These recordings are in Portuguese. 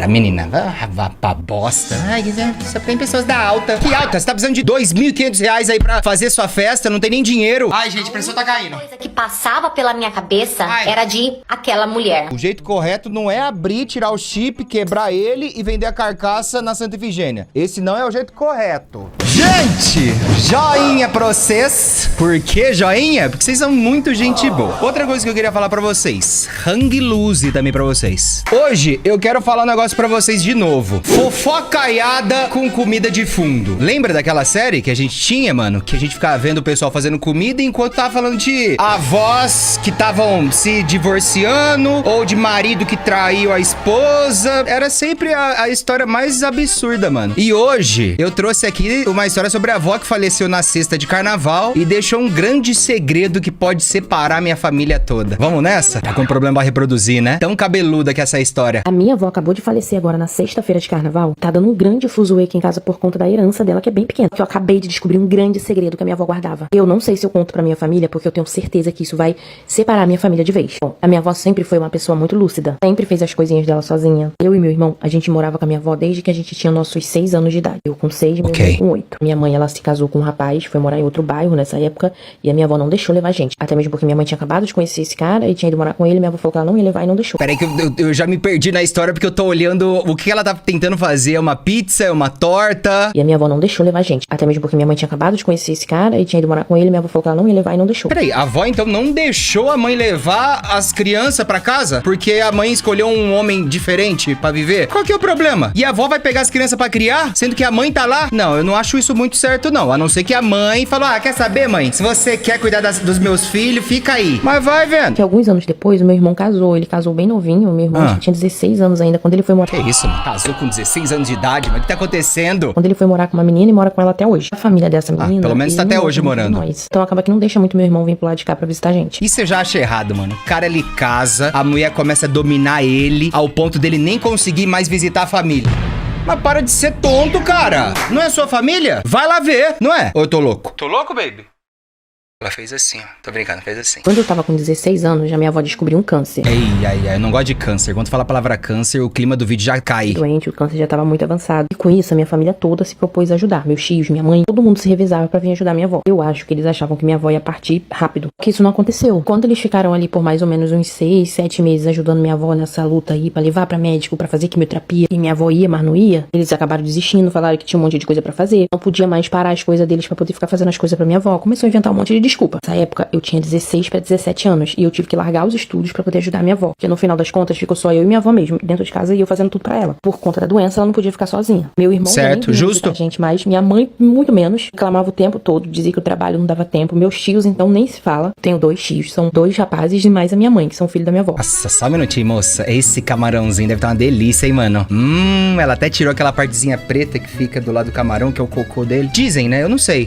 Para, menina. Vá pra bosta. Ai, só tem pessoas da alta. Que alta? Você tá precisando de R$2.500 aí pra fazer sua festa? Não tem nem dinheiro. Ai, gente, a pressão tá caindo. A coisa que passava pela minha cabeça era de aquela mulher. O jeito correto não é abrir, tirar o chip, quebrar ele e vender a carcaça na Santa Efigênia. Esse não é o jeito correto. Gente, joinha pra vocês. Por que joinha? Porque vocês são muito gente boa. Outra coisa que eu queria falar pra vocês. Hang loose também pra vocês. Hoje eu quero falar um negócio pra vocês de novo. Fofocaiada com comida de fundo. Lembra daquela série que a gente tinha, mano? Que a gente ficava vendo o pessoal fazendo comida enquanto tava falando de avós que estavam se divorciando ou de marido que traiu a esposa. Era sempre a história mais absurda, mano. E hoje eu trouxe aqui uma história sobre a avó que faleceu na sexta de carnaval e deixou um grande segredo que pode separar minha família toda. Vamos nessa? Tá com problema pra reproduzir, né? Tão cabeluda que essa história. A minha avó acabou de falecer agora na sexta-feira de carnaval. Tá dando um grande fuzuê aqui em casa por conta da herança dela, que é bem pequena. Que eu acabei de descobrir um grande segredo que a minha avó guardava. Eu não sei se eu conto pra minha família, porque eu tenho certeza que isso vai separar a minha família de vez. Bom, a minha avó sempre foi uma pessoa muito lúcida. Sempre fez as coisinhas dela sozinha. Eu e meu irmão, a gente morava com a minha avó desde que a gente tinha nossos 6 anos de idade. Eu com 6, meu irmão com 8. Minha mãe, ela se casou com um rapaz, foi morar em outro bairro nessa época, e a minha avó não deixou levar a gente. Até mesmo porque minha mãe tinha acabado de conhecer esse cara e tinha ido morar com ele, minha avó falou que ela não ia levar e não deixou. Peraí que eu já me perdi na história porque eu tô olhando o que ela tá tentando fazer. É uma pizza? É uma torta? E a minha avó não deixou levar a gente. Até mesmo porque minha mãe tinha acabado de conhecer esse cara e tinha ido morar com ele, minha avó falou que ela não ia levar e não deixou. Peraí, a avó então não deixou a mãe levar as crianças pra casa? Porque a mãe escolheu um homem diferente pra viver? Qual que é o problema? E a avó vai pegar as crianças pra criar, sendo que a mãe tá lá? Não, eu não acho isso muito certo não. A não ser que a mãe falou, quer saber, mãe? Se você quer cuidar dos meus filhos, fica aí. Mas vai vendo. Que alguns anos depois, o meu irmão casou. Ele casou bem novinho. O meu irmão acho que tinha 16 anos ainda quando ele foi morar. Que isso, mano? Casou com 16 anos de idade? Mas o que tá acontecendo? Quando ele foi morar com uma menina e mora com ela até hoje. A família dessa menina... pelo menos tá até hoje morando. Então acaba que não deixa muito meu irmão vir pro lado de cá pra visitar a gente. Isso eu já achei errado, mano. O cara, ele casa, a mulher começa a dominar ele ao ponto dele nem conseguir mais visitar a família. Mas para de ser tonto, cara. Não é sua família? Vai lá ver, não é? Ou eu tô louco? Tô louco, baby? Ela fez assim, ó. Tô brincando, fez assim. Quando eu tava com 16 anos, já minha avó descobriu um câncer. Ai, eu não gosto de câncer. Quando fala a palavra câncer, o clima do vídeo já cai. Doente, o câncer já tava muito avançado. E com isso, a minha família toda se propôs a ajudar. Meus tios, minha mãe, todo mundo se revezava pra vir ajudar minha avó. Eu acho que eles achavam que minha avó ia partir rápido. Que isso não aconteceu. Quando eles ficaram ali por mais ou menos uns 6, 7 meses ajudando minha avó nessa luta aí, pra levar pra médico, pra fazer quimioterapia, e minha avó ia, mas não ia, eles acabaram desistindo, falaram que tinha um monte de coisa pra fazer. Não podia mais parar as coisas deles pra poder ficar fazendo as coisas pra minha avó. Começou a inventar um monte de desculpa. Nessa época, eu tinha 16 pra 17 anos e eu tive que largar os estudos pra poder ajudar minha avó. Porque no final das contas ficou só eu e minha avó mesmo dentro de casa e eu fazendo tudo pra ela. Por conta da doença, ela não podia ficar sozinha. Meu irmão certo, também justo. A gente mais, minha mãe muito menos, reclamava o tempo todo, dizia que o trabalho não dava tempo. Meus tios então nem se fala. Tenho 2 tios, são 2 rapazes e mais a minha mãe, que são filhos da minha avó. Nossa, só um minutinho, moça. Esse camarãozinho deve estar uma delícia, hein, mano? Ela até tirou aquela partezinha preta que fica do lado do camarão, que é o cocô dele. Dizem, né? Eu não sei.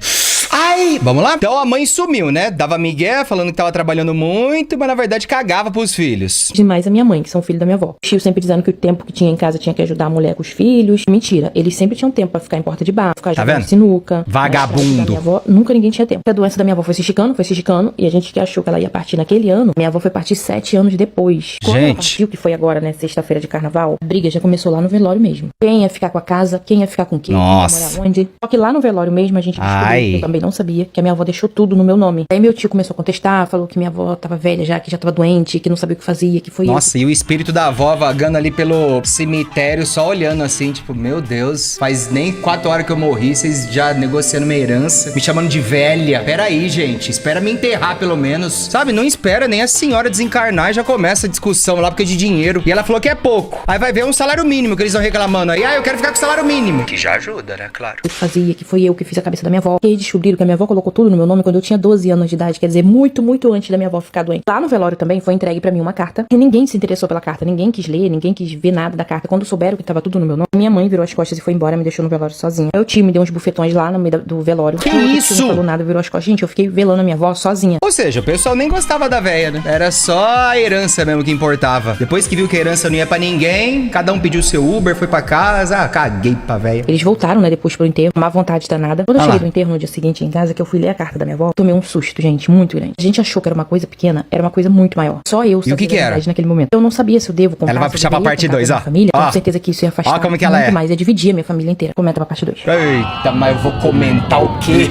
Ai, vamos lá? Então a mãe sumiu, né? Dava migué, falando que tava trabalhando muito, mas na verdade cagava pros filhos. Demais a minha mãe, que são filhos da minha avó. Os tios sempre dizendo que o tempo que tinha em casa tinha que ajudar a mulher com os filhos. Mentira, eles sempre tinham tempo pra ficar em porta de bar, ficar jogando sinuca. Vagabundo. Minha avó, nunca ninguém tinha tempo. A doença da minha avó foi se esticando, e a gente que achou que ela ia partir naquele ano, minha avó foi partir 7 anos depois. Quando ela partiu, que foi agora, né, sexta-feira de carnaval, a briga já começou lá no velório mesmo. Quem ia ficar com a casa, quem ia ficar com o quê? Nossa. Quem ia morar onde? Só que lá no velório mesmo a gente descobriu, que eu também não sabia, que a minha avó deixou tudo no meu nome. Aí meu tio começou a contestar, falou que minha avó tava velha já, que já tava doente, que não sabia o que fazia, que foi Nossa, e o espírito da avó vagando ali pelo cemitério, só olhando assim, tipo, meu Deus, faz nem 4 horas que eu morri, vocês já negociando minha herança, me chamando de velha. Pera aí, gente, espera me enterrar pelo menos. Sabe, não espera nem a senhora desencarnar e já começa a discussão lá porque é de dinheiro. E ela falou que é pouco. Aí vai ver um salário mínimo que eles estão reclamando aí. Eu quero ficar com o salário mínimo. Que já ajuda, né? Claro. Que fazia, que foi eu que fiz a cabeça da minha avó. E aí descobriram que a minha avó colocou tudo no meu nome quando eu tinha 12 anos de idade, quer dizer, muito antes da minha avó ficar doente. Lá no velório também foi entregue pra mim uma carta e ninguém se interessou pela carta, ninguém quis ler, ninguém quis ver nada da carta. Quando souberam que tava tudo no meu nome, minha mãe virou as costas e foi embora, me deixou no velório sozinha. Meu tio me deu uns bufetões lá no meio do velório. Que isso? Não falou nada, virou as costas. Gente, eu fiquei velando a minha avó sozinha. Ou seja, o pessoal nem gostava da véia, né? Era só a herança mesmo que importava. Depois que viu que a herança não ia pra ninguém, cada um pediu seu Uber, foi pra casa. Caguei pra véia. Eles voltaram, né, depois pro enterro, má vontade danada. Quando eu cheguei do enterro no dia seguinte em casa, casa que eu fui ler a carta da minha avó, tomei um susto, gente, muito grande. A gente achou que era uma coisa pequena, era uma coisa muito maior. Só eu sabia o que a verdade naquele momento. Eu não sabia se eu devo contar. Ela vai puxar pra parte 2, ó. Família, tenho certeza que isso ia afastar como que ela muito é. mais, ia dividir a minha família inteira. Comenta pra parte 2. Eita, mas eu vou comentar o quê?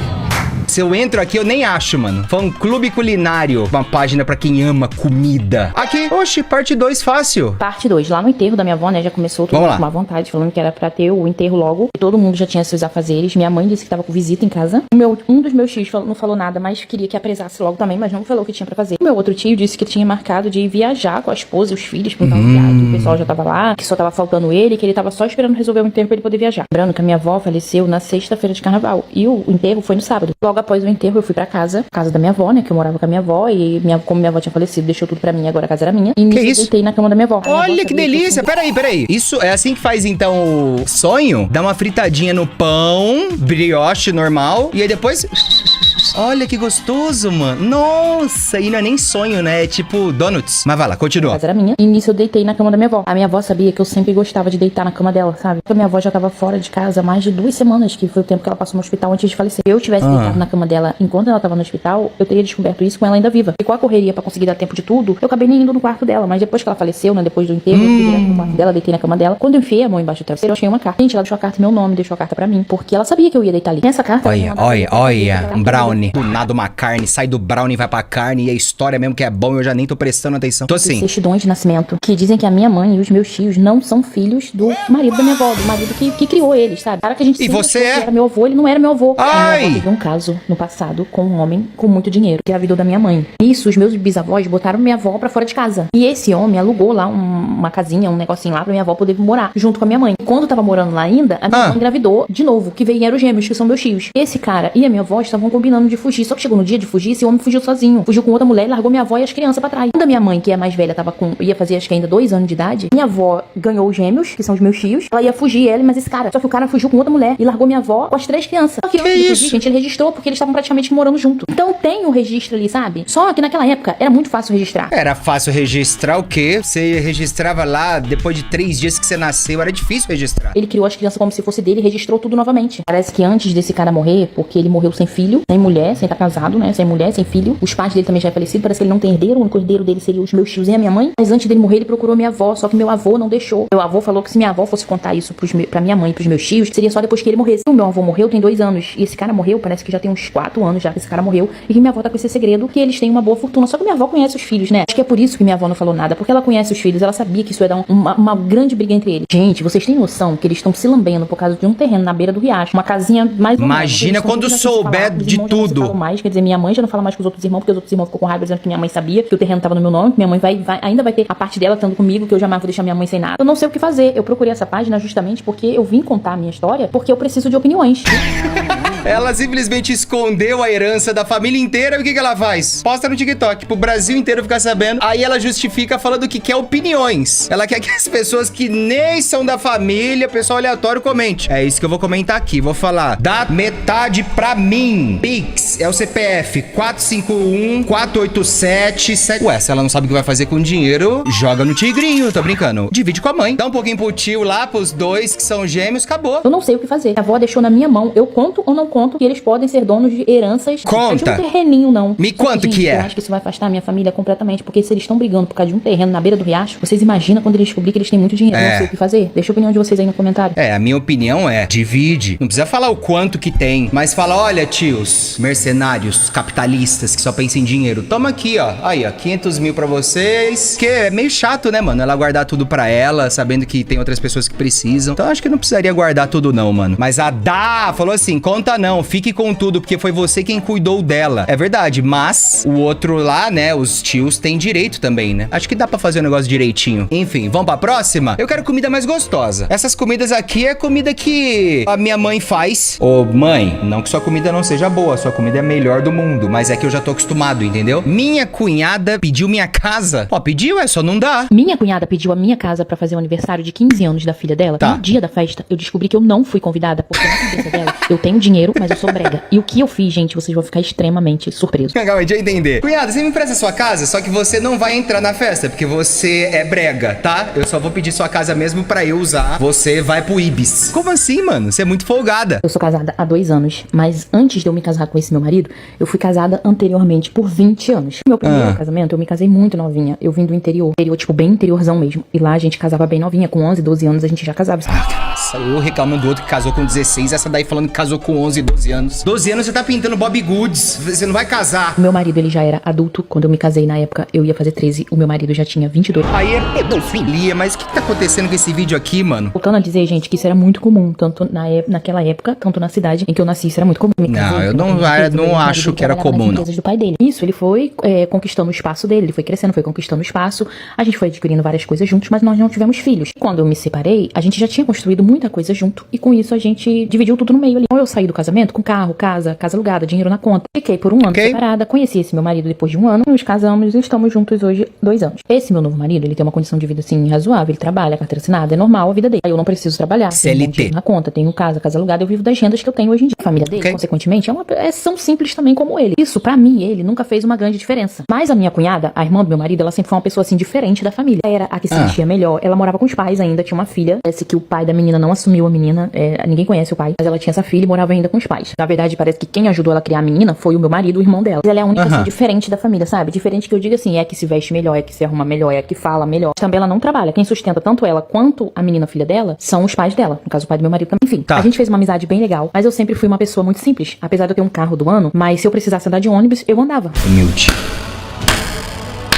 Se eu entro aqui, eu nem acho, mano. Fã Clube Culinário. Uma página pra quem ama comida. Aqui, oxe, parte 2 fácil. Parte 2. Lá no enterro da minha avó, né, já começou tudo com má vontade, falando que era pra ter o enterro logo. E todo mundo já tinha seus afazeres. Minha mãe disse que tava com visita em casa. Um dos meus tios não falou nada, mas queria que apresasse logo também, mas não falou o que tinha pra fazer. O meu outro tio disse que tinha marcado de ir viajar com a esposa e os filhos pra um tal lugar. Que o pessoal já tava lá, que só tava faltando ele, que ele tava só esperando resolver o enterro pra ele poder viajar. Lembrando que a minha avó faleceu na sexta-feira de carnaval. E o enterro foi no sábado. Logo após o enterro, eu fui pra casa da minha avó, né, que eu morava com a minha avó, e como minha avó tinha falecido, deixou tudo pra mim, agora a casa era minha. E nisso eu deitei na cama da minha avó. Olha que delícia, peraí. Isso é assim que faz, então, o sonho? Dá uma fritadinha no pão, brioche normal, e aí depois... Olha que gostoso, mano. Nossa, e não é nem sonho, né? É tipo donuts. Mas vai lá, continua. A casa era minha. E nisso eu deitei na cama da minha avó. A minha avó sabia que eu sempre gostava de deitar na cama dela, sabe? Porque a minha avó já tava fora de casa há mais de 2 semanas, que foi o tempo que ela passou no hospital antes de falecer. Se eu tivesse deitado na cama dela enquanto ela tava no hospital, eu teria descoberto isso com ela ainda viva. E com a correria pra conseguir dar tempo de tudo, eu acabei nem indo no quarto dela. Mas depois que ela faleceu, né? Depois do enterro, eu fui direto no quarto dela, deitei na cama dela. Quando eu enfiei a mão embaixo do travesseiro, eu achei uma carta. Gente, ela deixou a carta em meu nome, deixou a carta pra mim. Porque ela sabia que eu ia deitar ali. Nessa carta... Olha, um brownie. Do nada uma carne, sai do brownie e vai pra carne, e a história mesmo que é bom, eu já nem tô prestando atenção. Tô assim. Certidões de nascimento, que dizem que a minha mãe e os meus tios não são filhos do marido da minha avó, do marido que criou eles, sabe? Cara que a gente e você era meu avô, ele não era meu avô. Ai! A minha avó teve um caso no passado com um homem com muito dinheiro, que engravidou da minha mãe. Isso, os meus bisavós botaram minha avó pra fora de casa. E esse homem alugou lá uma casinha, um negocinho lá pra minha avó poder morar junto com a minha mãe. E quando tava morando lá ainda, a minha mãe engravidou de novo, que vieram os gêmeos, que são meus tios. Esse cara e a minha avó estavam combinando de fugir, só que chegou no dia de fugir, esse homem fugiu sozinho. Fugiu com outra mulher e largou minha avó e as crianças pra trás. Quando a minha mãe, que é mais velha, ia fazer acho que ainda 2 anos de idade, minha avó ganhou os gêmeos, que são os meus tios. Ela ia fugir, mas esse cara. Só que o cara fugiu com outra mulher e largou minha avó com as 3 crianças. Só que antes de fugir, gente, ele registrou porque eles estavam praticamente morando junto. Então tem o registro ali, sabe? Só que naquela época era muito fácil registrar. Era fácil registrar o quê? Você registrava lá depois de 3 dias que você nasceu, era difícil registrar. Ele criou as crianças como se fosse dele e registrou tudo novamente. Parece que antes desse cara morrer, porque ele morreu sem filho, sem mulher, sem estar casado, né? Sem mulher, sem filho. Os pais dele também já é falecido, parece que ele não tem herdeiro, o único herdeiro dele seria os meus tios e a minha mãe. Mas antes dele morrer, ele procurou minha avó, só que meu avô não deixou. Meu avô falou que se minha avó fosse contar isso pra minha mãe e pros meus tios, seria só depois que ele morresse. O meu avô morreu tem 2 anos, e esse cara morreu, parece que já tem uns 4 anos já que esse cara morreu, e que minha avó tá com esse segredo, que eles têm uma boa fortuna. Só que minha avó conhece os filhos, né? Acho que é por isso que minha avó não falou nada, porque ela conhece os filhos, ela sabia que isso ia dar uma grande briga entre eles. Gente, vocês têm noção que eles estão se lambendo por causa de um terreno na beira do riacho, uma casinha mais ou menos. Imagina quando souber de tudo. Mais, quer dizer, minha mãe já não fala mais com os outros irmãos, porque os outros irmãos ficou com raiva dizendo que minha mãe sabia que o terreno tava no meu nome, que minha mãe ainda vai ter a parte dela estando comigo, que eu jamais vou deixar minha mãe sem nada. Eu não sei o que fazer. Eu procurei essa página justamente porque eu vim contar a minha história, porque eu preciso de opiniões. Ela simplesmente escondeu a herança da família inteira e o que ela faz? Posta no TikTok pro Brasil inteiro ficar sabendo. Aí ela justifica falando que quer opiniões. Ela quer que as pessoas que nem são da família, pessoal aleatório, comente. É isso que eu vou comentar aqui. Vou falar. Dá metade pra mim. Pix é o CPF 451-487-7. Ué, se ela não sabe o que vai fazer com o dinheiro, joga no tigrinho. Tô brincando. Divide com a mãe. Dá um pouquinho pro tio lá, pros 2 que são gêmeos. Acabou. Eu não sei o que fazer. A avó deixou na minha mão. Eu conto ou não conto que eles podem ser donos de heranças. Conta. Não é de um terreninho, não. Me conta o que é. Eu acho que isso vai afastar a minha família completamente, porque se eles estão brigando por causa de um terreno na beira do riacho, vocês imaginam quando eles descobrirem que eles têm muito dinheiro. Eu não sei o que fazer. Deixa a opinião de vocês aí no comentário. A minha opinião é, divide. Não precisa falar o quanto que tem, mas fala, olha, tios, mercenários, capitalistas, que só pensam em dinheiro. Toma aqui, ó. Aí, ó, 500 mil pra vocês. Que é meio chato, né, mano? Ela guardar tudo pra ela, sabendo que tem outras pessoas que precisam. Então, acho que não precisaria guardar tudo não, mano. Mas a Dá falou assim, conta não, fique com tudo, porque foi você quem cuidou dela. É verdade, mas o outro lá, né, os tios têm direito também, né? Acho que dá pra fazer o negócio direitinho. Enfim, vamos pra próxima? Eu quero comida mais gostosa. Essas comidas aqui é comida que a minha mãe faz. Ô, mãe, não que sua comida não seja boa, sua comida é a melhor do mundo, mas é que eu já tô acostumado, entendeu? Minha cunhada pediu minha casa. Ó, pediu, é só não dá. Minha cunhada pediu a minha casa pra fazer o aniversário de 15 anos da filha dela. Tá. No dia da festa, eu descobri que eu não fui convidada, porque na cabeça dela, eu tenho dinheiro, mas eu sou brega. E o que eu fiz, gente, vocês vão ficar extremamente surpresos. Calma, deixa eu entender. Cunhada, você me empresta sua casa, só que você não vai entrar na festa, porque você é brega, tá? Eu só vou pedir sua casa mesmo pra eu usar. Você vai pro Ibis. Como assim, mano? Você é muito folgada. Eu sou casada há 2 anos, mas antes de eu me casar com esse meu marido, eu fui casada anteriormente por 20 anos. Meu primeiro casamento, eu me casei muito novinha. Eu vim do interior, tipo, bem interiorzão mesmo. E lá a gente casava bem novinha, com 11, 12 anos a gente já casava. Nossa, eu reclamando do outro que casou com 16, essa daí falando que casou com 11, 12 anos. 12 anos você tá pintando Bob Goods, você não vai casar. O meu marido, ele já era adulto. Quando eu me casei na época, eu ia fazer 13. O meu marido já tinha 22. Aí é pedofilia, mas o que tá acontecendo com esse vídeo aqui, mano? Voltando a dizer, gente, que isso era muito comum, tanto naquela época, tanto na cidade em que eu nasci, isso era muito comum. Não, eu não acho que era comum, não. Do pai dele. Isso, ele foi conquistando o espaço dele, ele foi crescendo, foi conquistando o espaço, a gente foi adquirindo várias coisas juntos, mas nós não tivemos filhos. Quando eu me separei, a gente já tinha construído muita coisa junto, e com isso a gente dividiu tudo no meio ali. Então eu saí do casamento com carro, casa alugada, dinheiro na conta. Fiquei por um ano separada, conheci esse meu marido depois de um ano, nos casamos e estamos juntos hoje 2 anos. Esse meu novo marido, ele tem uma condição de vida assim razoável, ele trabalha, carteira assinada, é normal a vida dele. Aí eu não preciso trabalhar, tenho dinheiro na conta, tenho casa alugada, eu vivo das rendas que eu tenho hoje em dia. A família dele, consequentemente, são simples também como ele. Isso, pra mim, ele nunca fez uma grande diferença. Mas a minha cunhada, a irmã do meu marido, ela sempre foi uma pessoa assim diferente da família. Ela era a que se sentia melhor. Ela morava com os pais ainda, tinha uma filha. Parece que o pai da menina não assumiu a menina. Ninguém conhece o pai, mas ela tinha essa filha e morava ainda com os pais. Na verdade, parece que quem ajudou ela a criar a menina foi o meu marido, o irmão dela. Mas ela é a única assim, diferente da família, sabe? Diferente que eu digo assim, é que se veste melhor, é que se arruma melhor, é que fala melhor. Também ela não trabalha. Quem sustenta tanto ela quanto a menina filha dela são os pais dela. No caso, o pai do meu marido também. Enfim, a gente fez uma amizade bem legal, mas eu sempre fui uma pessoa muito simples. Apesar de eu ter um carro do ano, mas se eu precisasse andar de ônibus, eu andava. Humilde.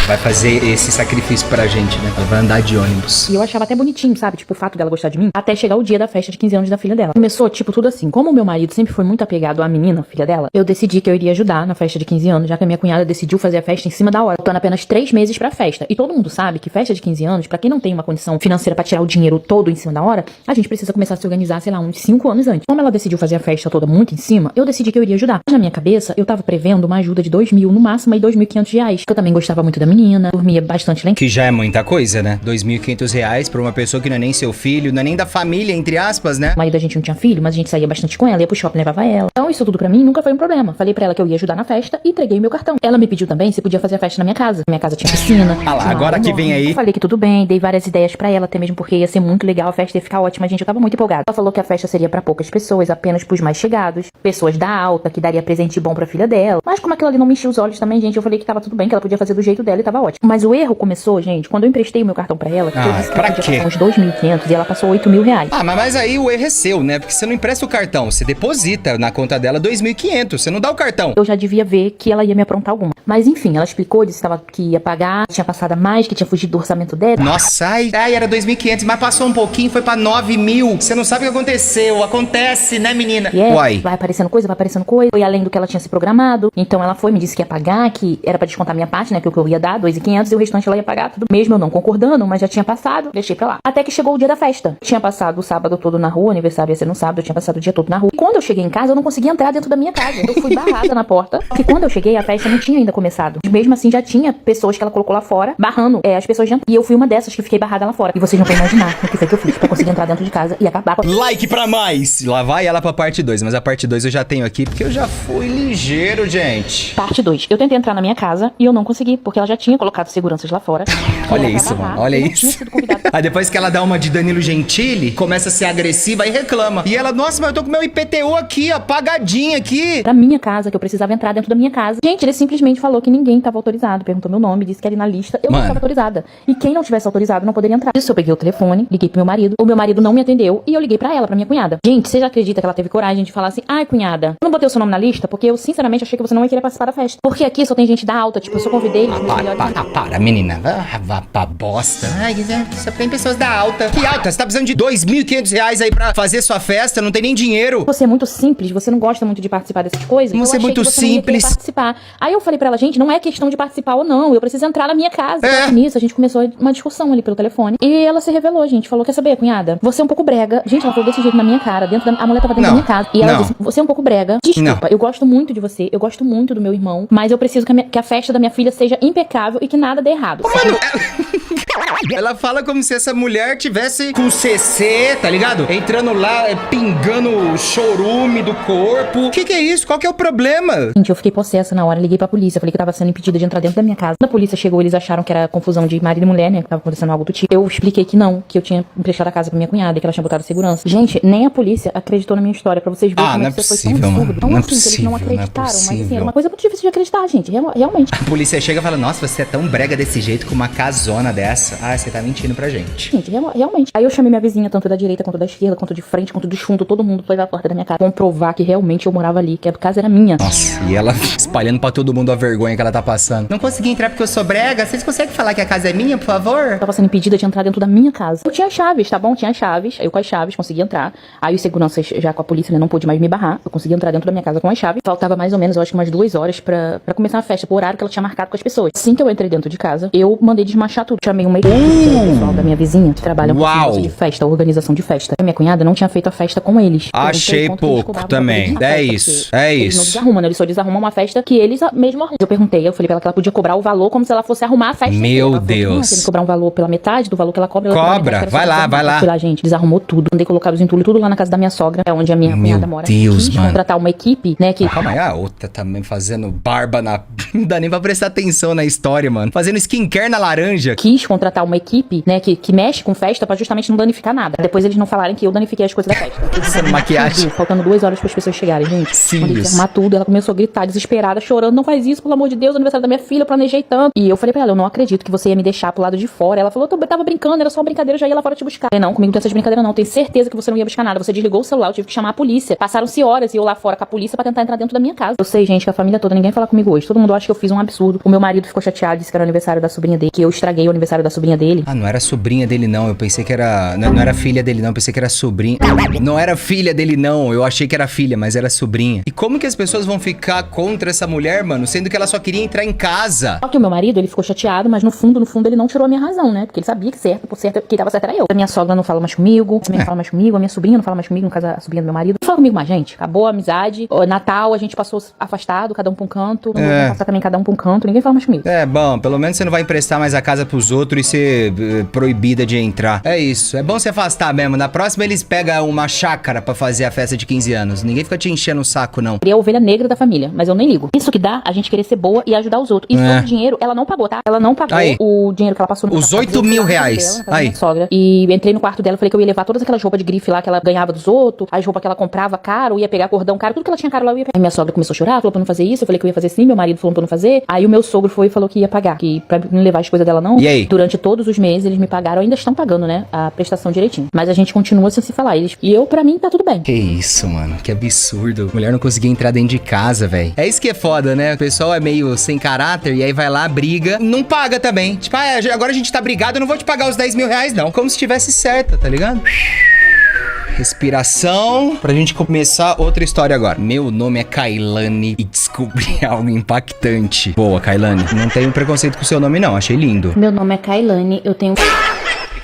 Vai fazer esse sacrifício pra gente, né? Ela vai andar de ônibus. E eu achava até bonitinho, sabe? Tipo, o fato dela gostar de mim. Até chegar o dia da festa de 15 anos da filha dela. Começou, tipo, tudo assim. Como o meu marido sempre foi muito apegado à menina, filha dela, eu decidi que eu iria ajudar na festa de 15 anos, já que a minha cunhada decidiu fazer a festa em cima da hora. Faltando apenas 3 meses pra festa. E todo mundo sabe que festa de 15 anos, pra quem não tem uma condição financeira pra tirar o dinheiro todo em cima da hora, a gente precisa começar a se organizar, sei lá, uns 5 anos antes. Como ela decidiu fazer a festa toda muito em cima, eu decidi que eu iria ajudar. Mas na minha cabeça, eu tava prevendo uma ajuda de 2.000 no máximo e 2.500 reais. Que eu também gostava muito da menina, dormia bastante lá em... Que já é muita coisa, né? 2.500 reais pra uma pessoa que não é nem seu filho, não é nem da família, entre aspas, né? O marido da gente não tinha filho, mas a gente saía bastante com ela, ia pro shopping, levava ela. Então isso tudo pra mim nunca foi um problema. Falei pra ela que eu ia ajudar na festa e entreguei meu cartão. Ela me pediu também se podia fazer a festa na minha casa. Minha casa tinha piscina. Ah lá, agora que vem aí. Eu falei que tudo bem, dei várias ideias pra ela, até mesmo porque ia ser muito legal, a festa ia ficar ótima, gente, eu tava muito empolgada. Ela falou que a festa seria pra poucas pessoas, apenas pros mais chegados, pessoas da alta, que daria presente bom pra filha dela. Mas como aquilo ali não me enchia os olhos também, gente, eu falei que tava tudo bem, que ela podia fazer do jeito dela e tava ótimo. Mas o erro começou, gente, quando eu emprestei o meu cartão pra ela, que eu disse que ela podia passar uns 2.500 e ela passou 8.000 reais. Ah, mas aí o erro é seu, né? Porque você não empresta o cartão, você deposita na conta dela 2.500, você não dá o cartão. Eu já devia ver que ela ia me aprontar alguma. Mas enfim, ela explicou, disse que ia pagar, tinha passado a mais, que tinha fugido do orçamento dela. Nossa, ai, era 2.500, mas passou um pouquinho, foi pra 9.000. Você não sabe o que aconteceu, acontece, né, menina? Uai. Vai aparecendo coisa, foi além do que ela tinha se programado. Então ela foi, me disse que ia pagar, que era pra descontar minha parte, né, que o que eu ia dar, 2.500, e o restante ela ia pagar tudo. Mesmo eu não concordando, mas já tinha passado, deixei pra lá. Até que chegou o dia da festa. Tinha passado o sábado todo na rua, aniversário ia ser no sábado, eu tinha passado o dia todo na rua. E quando eu cheguei em casa, eu não conseguia entrar dentro da minha casa. Eu fui barrada na porta, porque quando eu cheguei, a festa não tinha ainda começado. Mesmo assim, já tinha pessoas que ela colocou lá fora, barrando as pessoas de entrar. E eu fui uma dessas que fiquei barrada lá fora. E vocês não vão imaginar o que foi que eu fiz pra conseguir entrar dentro de casa e acabar com... Like pra mais! Lá vai ela pra parte 2, mas a parte 2 eu já tenho aqui, porque eu já fui ligeiro, gente. Parte 2. Eu tentei entrar na minha casa e eu não consegui, porque ela já tinha colocado seguranças lá fora. Olha isso, mano, olha isso. Aí depois que ela dá uma de Danilo Gentili, começa a ser agressiva e reclama. E ela, nossa, mas eu tô com meu IPTU aqui, apagadinho aqui. Da minha casa, que eu precisava entrar dentro da minha casa. Gente, ele simplesmente falou que ninguém tava autorizado. Perguntou meu nome, disse que era na lista. Eu não estava autorizada. E quem não tivesse autorizado não poderia entrar. Isso eu peguei o telefone, liguei pro meu marido. O meu marido não me atendeu e eu liguei pra ela, pra minha cunhada. Gente, você já acredita que ela teve coragem de falar assim: ai, cunhada, eu não botei o seu nome na lista porque eu sinceramente achei que você não ia querer participar da festa. Porque aqui só tem gente da alta, tipo, eu só convidei eles. Para, menina. Vá pra bosta. Ai, só tem pessoas da alta. Que alta? Você tá precisando de 2.500 reais aí pra fazer sua festa, não tem nem dinheiro. Você é muito simples, você não gosta muito de participar dessas coisas. Você é muito simples. Participar. Aí eu falei pra ela, gente, não é questão de participar ou não, eu preciso entrar na minha casa. É. Nisso, a gente começou uma discussão ali pelo telefone. E ela se revelou, gente, falou, quer saber, cunhada? Você é um pouco brega. Gente, ela falou desse jeito na minha cara, a mulher tava dentro da minha casa. E ela disse, você é um pouco brega. Desculpa, eu gosto muito de você, eu gosto muito do meu irmão, mas eu preciso que a festa da minha filha seja impecável e que nada dê errado. Mano, Ela fala como se essa mulher tivesse com CC, tá ligado? Entrando lá, pingando chorume do corpo. Que é isso? Qual que é o problema? Gente, eu fiquei possessa na hora, liguei pra polícia, falei que tava sendo impedida de entrar dentro da minha casa. Quando a polícia chegou, eles acharam que era confusão de marido e mulher, né? Que tava acontecendo algo do tipo. Eu expliquei que não, que eu tinha emprestado a casa pra minha cunhada e que ela tinha botado segurança. Gente, nem a polícia acreditou na minha história, pra vocês verem como não é possível, mano. Não é possível, eles não acreditaram, mas assim, era uma coisa muito difícil de acreditar, gente, realmente. A polícia chega e fala, nossa, você é tão brega desse jeito com uma casona dessa. Ah, você tá mentindo pra gente. Gente, realmente. Aí eu chamei minha vizinha, tanto da direita, quanto da esquerda, quanto de frente, quanto do fundo, todo mundo foi pra porta da minha casa comprovar que realmente eu morava ali, que a casa era minha. Nossa, e ela espalhando pra todo mundo a vergonha que ela tá passando. Não consegui entrar porque eu sou brega? Vocês conseguem falar que a casa é minha, por favor? Eu tava sendo impedida de entrar dentro da minha casa. Eu tinha chaves, tá bom? Tinha chaves. Eu com as chaves consegui entrar. Aí os seguranças, já com a polícia, né, não pôde mais me barrar. Eu consegui entrar dentro da minha casa com as chaves. Faltava mais ou menos, eu acho que umas 2 horas pra começar a festa, pro horário que ela tinha marcado com as pessoas. Assim que eu entrei dentro de casa, eu mandei desmanchar tudo. Chamei uma equipe pessoal da minha vizinha, que trabalha com negócio de festa, organização de festa. A minha cunhada não tinha feito a festa com eles. Achei pouco também. É isso. Eles não desarrumam, né? Eles só desarrumam uma festa que eles mesmo arrumam. Eu perguntei, eu falei pra ela que ela podia cobrar o valor como se ela fosse arrumar a festa. Meu Deus. Tem que cobrar um valor pela metade do valor que ela cobra. Cobra, vai lá. Fui lá, gente, desarrumou tudo. Mandei colocar os entulhos tudo lá na casa da minha sogra, é onde a minha cunhada mora. Meu Deus, mano. Contratar uma equipe, né, que... Calma aí, a outra também fazendo barba na... Não dá nem pra prestar atenção na história, mano. Fazendo skincare na laranja. Quis contratar uma equipe, né, que mexe com festa pra justamente não danificar nada. Depois eles não falarem que eu danifiquei as coisas da festa. Fazendo maquiagem. Faltando 2 horas para as pessoas chegarem, gente. Mandei desarrumar tudo, ela começou a gritar, desesperada, chorando, não faz isso, pelo amor de Deus, aniversário da minha filha, eu planejei tanto. E eu falei pra ela, eu não acredito que você ia me deixar pro lado de fora. Ela falou, eu tava brincando, era só uma brincadeira, eu já ia lá fora te buscar. Eu falei, não, comigo não tem essas brincadeiras não, tenho certeza que você não ia buscar nada. Você desligou o celular, eu tive que chamar a polícia. Passaram-se horas e eu lá fora com a polícia pra tentar entrar dentro da minha casa. Eu sei, gente, que a família toda, ninguém fala comigo hoje. Todo mundo acha que eu fiz um absurdo. O meu marido ficou chateado, disse que era o aniversário da sobrinha dele, que eu estraguei o aniversário da sobrinha dele. Ah, não era sobrinha dele não, eu pensei que era... Não era filha dele não, eu pensei que era sobrinha. Não era filha dele não, eu achei que era filha, mas era sobrinha. E como que as pessoas vão ficar contra essa mulher, mano, sendo que ela só queria entrar em casa? Só que o meu marido, ele ficou chateado, mas no fundo ele não tirou a minha razão, né? Porque ele sabia que quem tava certo era eu. A minha sogra não fala mais comigo, a minha não fala mais comigo, a minha sobrinha não fala mais comigo, no caso a sobrinha do meu marido. Não fala comigo mais, gente. Acabou a amizade. O Natal, a gente passou afastado, cada um pra um canto. Não vou passar também cada um pra um canto, ninguém fala mais comigo. É, bom, pelo menos você não vai emprestar mais a casa pros outros e ser proibida de entrar. É isso, é bom se afastar mesmo. Na próxima eles pegam uma chácara pra fazer a festa de 15 anos. Ninguém fica te enchendo o saco, não. Queria a ovelha negra da família, mas eu nem ligo. Isso que dá a gente querer ser boa e ajudar os outros. E sobre o dinheiro, ela não pagou, tá? Ela não pagou o dinheiro que ela passou no Os 8 mil reais. Dela, minha sogra. E entrei no quarto dela, falei que eu ia levar todas aquelas roupas de grife lá que ela ganhava dos outros, as roupas que ela comprava caro, ia pegar cordão caro, tudo que ela tinha caro lá eu ia pegar. Aí minha sogra começou a chorar, falou pra não fazer isso, eu falei que eu ia fazer sim, meu marido falou pra não fazer. Aí o meu sogro foi e falou que ia pagar, que pra não levar as coisas dela não. E aí? Durante todos os meses eles me pagaram, ainda estão pagando, né, a prestação direitinho. Mas a gente continua sem se falar. Pra mim tá tudo bem. Que isso, mano, que absurdo. Mulher não conseguia entrar dentro de casa, velho. É isso que é foda, né? O pessoal é meio sem caráter e aí vai lá, briga, não paga também. Tipo, agora a gente tá brigado, eu não vou te pagar os 10 mil reais, não. Como se tivesse certa, tá ligado? Respiração, pra gente começar outra história agora. Meu nome é Kailane e descobri algo impactante. Boa, Kailane. Não tenho preconceito com o seu nome, não. Achei lindo. Meu nome é Kailane, eu tenho...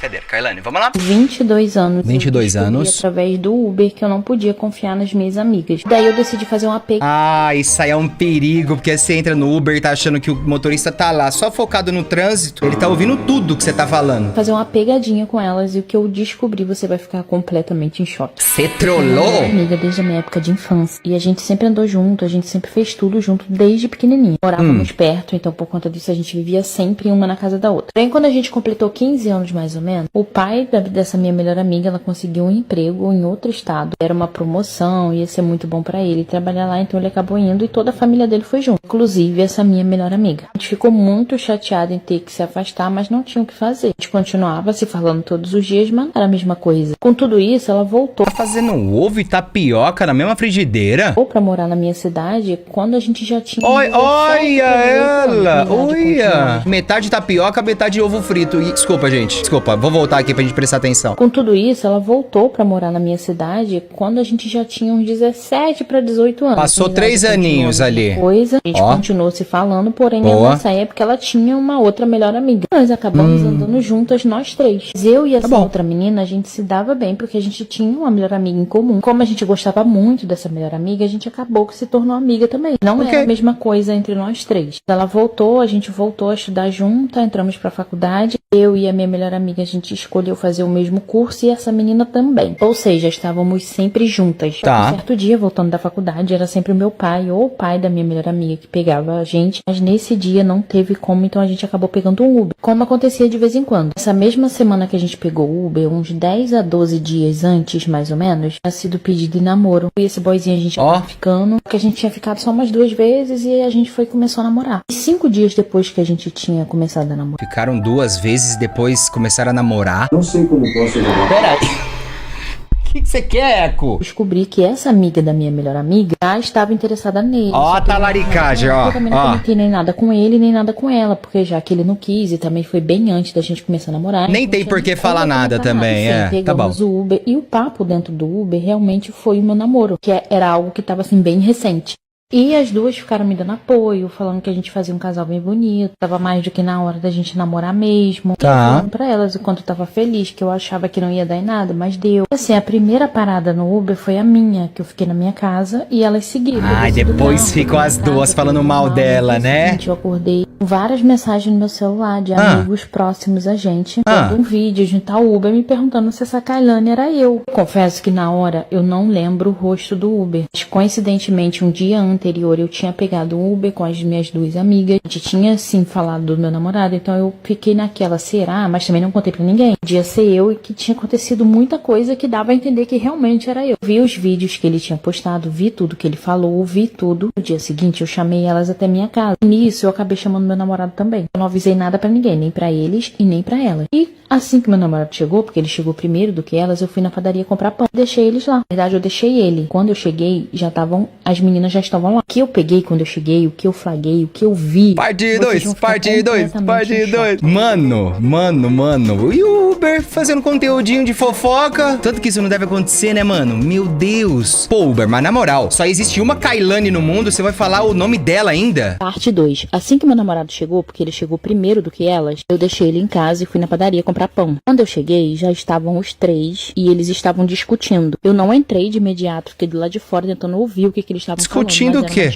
Brincadeira, Kailane, vamos lá? 22 anos. 22 anos. Através do Uber que eu não podia confiar nas minhas amigas. Daí eu decidi fazer uma pegadinha. Ah, isso aí é um perigo, porque você entra no Uber e tá achando que o motorista tá lá só focado no trânsito. Ele tá ouvindo tudo que você tá falando. Fazer uma pegadinha com elas e o que eu descobri, você vai ficar completamente em choque. Você trollou? Minha amiga desde a minha época de infância. E a gente sempre andou junto, a gente sempre fez tudo junto desde pequenininha. Morávamos perto, então por conta disso a gente vivia sempre uma na casa da outra. Porém, quando a gente completou 15 anos mais ou menos, o pai dessa minha melhor amiga, ela conseguiu um emprego em outro estado. Era uma promoção, ia ser muito bom pra ele trabalhar lá, então ele acabou indo e toda a família dele foi junto. Inclusive essa minha melhor amiga. A gente ficou muito chateada em ter que se afastar, mas não tinha o que fazer. A gente continuava se falando todos os dias, mas não era a mesma coisa. Com tudo isso, ela voltou. Tá fazendo ovo e tapioca na mesma frigideira? Ou pra morar na minha cidade, quando a gente já tinha... Olha ela! Olha! Metade tapioca, metade ovo frito. E, desculpa, gente. Desculpa, vou voltar aqui pra gente prestar atenção. Com tudo isso, ela voltou pra morar na minha cidade quando a gente já tinha uns 17 pra 18 anos. Passou 3 aninhos ali. A gente continuou se falando, porém nessa época ela tinha uma outra melhor amiga. Nós acabamos andando juntas, nós três. Eu e essa outra menina, a gente se dava bem porque a gente tinha uma melhor amiga em comum. Como a gente gostava muito dessa melhor amiga, a gente acabou que se tornou amiga também. Não era a mesma coisa entre nós três. Ela voltou, a gente voltou a estudar junto, entramos pra faculdade. Eu e a minha melhor amiga, a gente escolheu fazer o mesmo curso e essa menina também. Ou seja, estávamos sempre juntas. Tá. Um certo dia, voltando da faculdade, era sempre o meu pai ou o pai da minha melhor amiga que pegava a gente. Mas nesse dia não teve como, então a gente acabou pegando um Uber. Como acontecia de vez em quando. Essa mesma semana que a gente pegou o Uber, uns 10 a 12 dias antes, mais ou menos, tinha sido pedido em namoro. E esse boyzinho a gente tava ficando, porque a gente tinha ficado só umas 2 vezes e a gente foi e começou a namorar. E 5 dias depois que a gente tinha começado a namorar. Ficaram 2 vezes, depois começaram a namorar. Não sei como posso ajudar. Peraí. O que você quer, Eco? Descobri que essa amiga da minha melhor amiga já estava interessada nele. Ó a talaricagem, ó. Eu também não comentei nem nada com ele, nem nada com ela, porque já que ele não quis e também foi bem antes da gente começar a namorar. Nem tem por que falar nada também, Sim, tá bom. pegamos o Uber e o papo dentro do Uber realmente foi o meu namoro, que era algo que tava assim bem recente. E as duas ficaram me dando apoio, falando que a gente fazia um casal bem bonito, tava mais do que na hora da gente namorar mesmo. Tá. E falando pra elas o quanto eu tava feliz, que eu achava que não ia dar em nada, mas deu. Assim, a primeira parada no Uber foi a minha, que eu fiquei na minha casa e elas seguiram. Ai, depois ficou as duas falando mal dela, né? Eu acordei com várias mensagens no meu celular de amigos próximos a gente, um vídeo de tal Uber me perguntando se essa Kailane era eu. Confesso que na hora eu não lembro o rosto do Uber, mas coincidentemente um dia anterior eu tinha pegado um Uber com as minhas 2 amigas. A gente tinha sim falado do meu namorado, então eu fiquei naquela, será? Mas também não contei pra ninguém. Podia ser eu e que tinha acontecido muita coisa que dava a entender que realmente era eu. Vi os vídeos que ele tinha postado, vi tudo que ele falou, vi tudo. No dia seguinte eu chamei elas até minha casa. Nisso eu acabei chamando meu namorado também. Eu não avisei nada pra ninguém, nem pra eles e nem pra elas. E assim que meu namorado chegou, porque ele chegou primeiro do que elas, eu fui na padaria comprar pão. Deixei eles lá. Na verdade, eu deixei ele. Quando eu cheguei, as meninas já estavam lá. O que eu peguei quando eu cheguei, o que eu flaguei, o que eu vi. Parte 2, parte 2, parte 2. Mano. E o Uber fazendo conteúdinho de fofoca? Tanto que isso não deve acontecer, né, mano? Meu Deus. Pô, Uber, mas na moral, só existe uma Kailane no mundo, você vai falar o nome dela ainda? Parte 2. Assim que meu namorado chegou, porque ele chegou primeiro do que elas, eu deixei ele em casa e fui na padaria comprar pão. Quando eu cheguei, já estavam os 3 e eles estavam discutindo. Eu não entrei de imediato, fiquei do lado de fora tentando ouvir o que eles estavam falando. Discutindo o quê?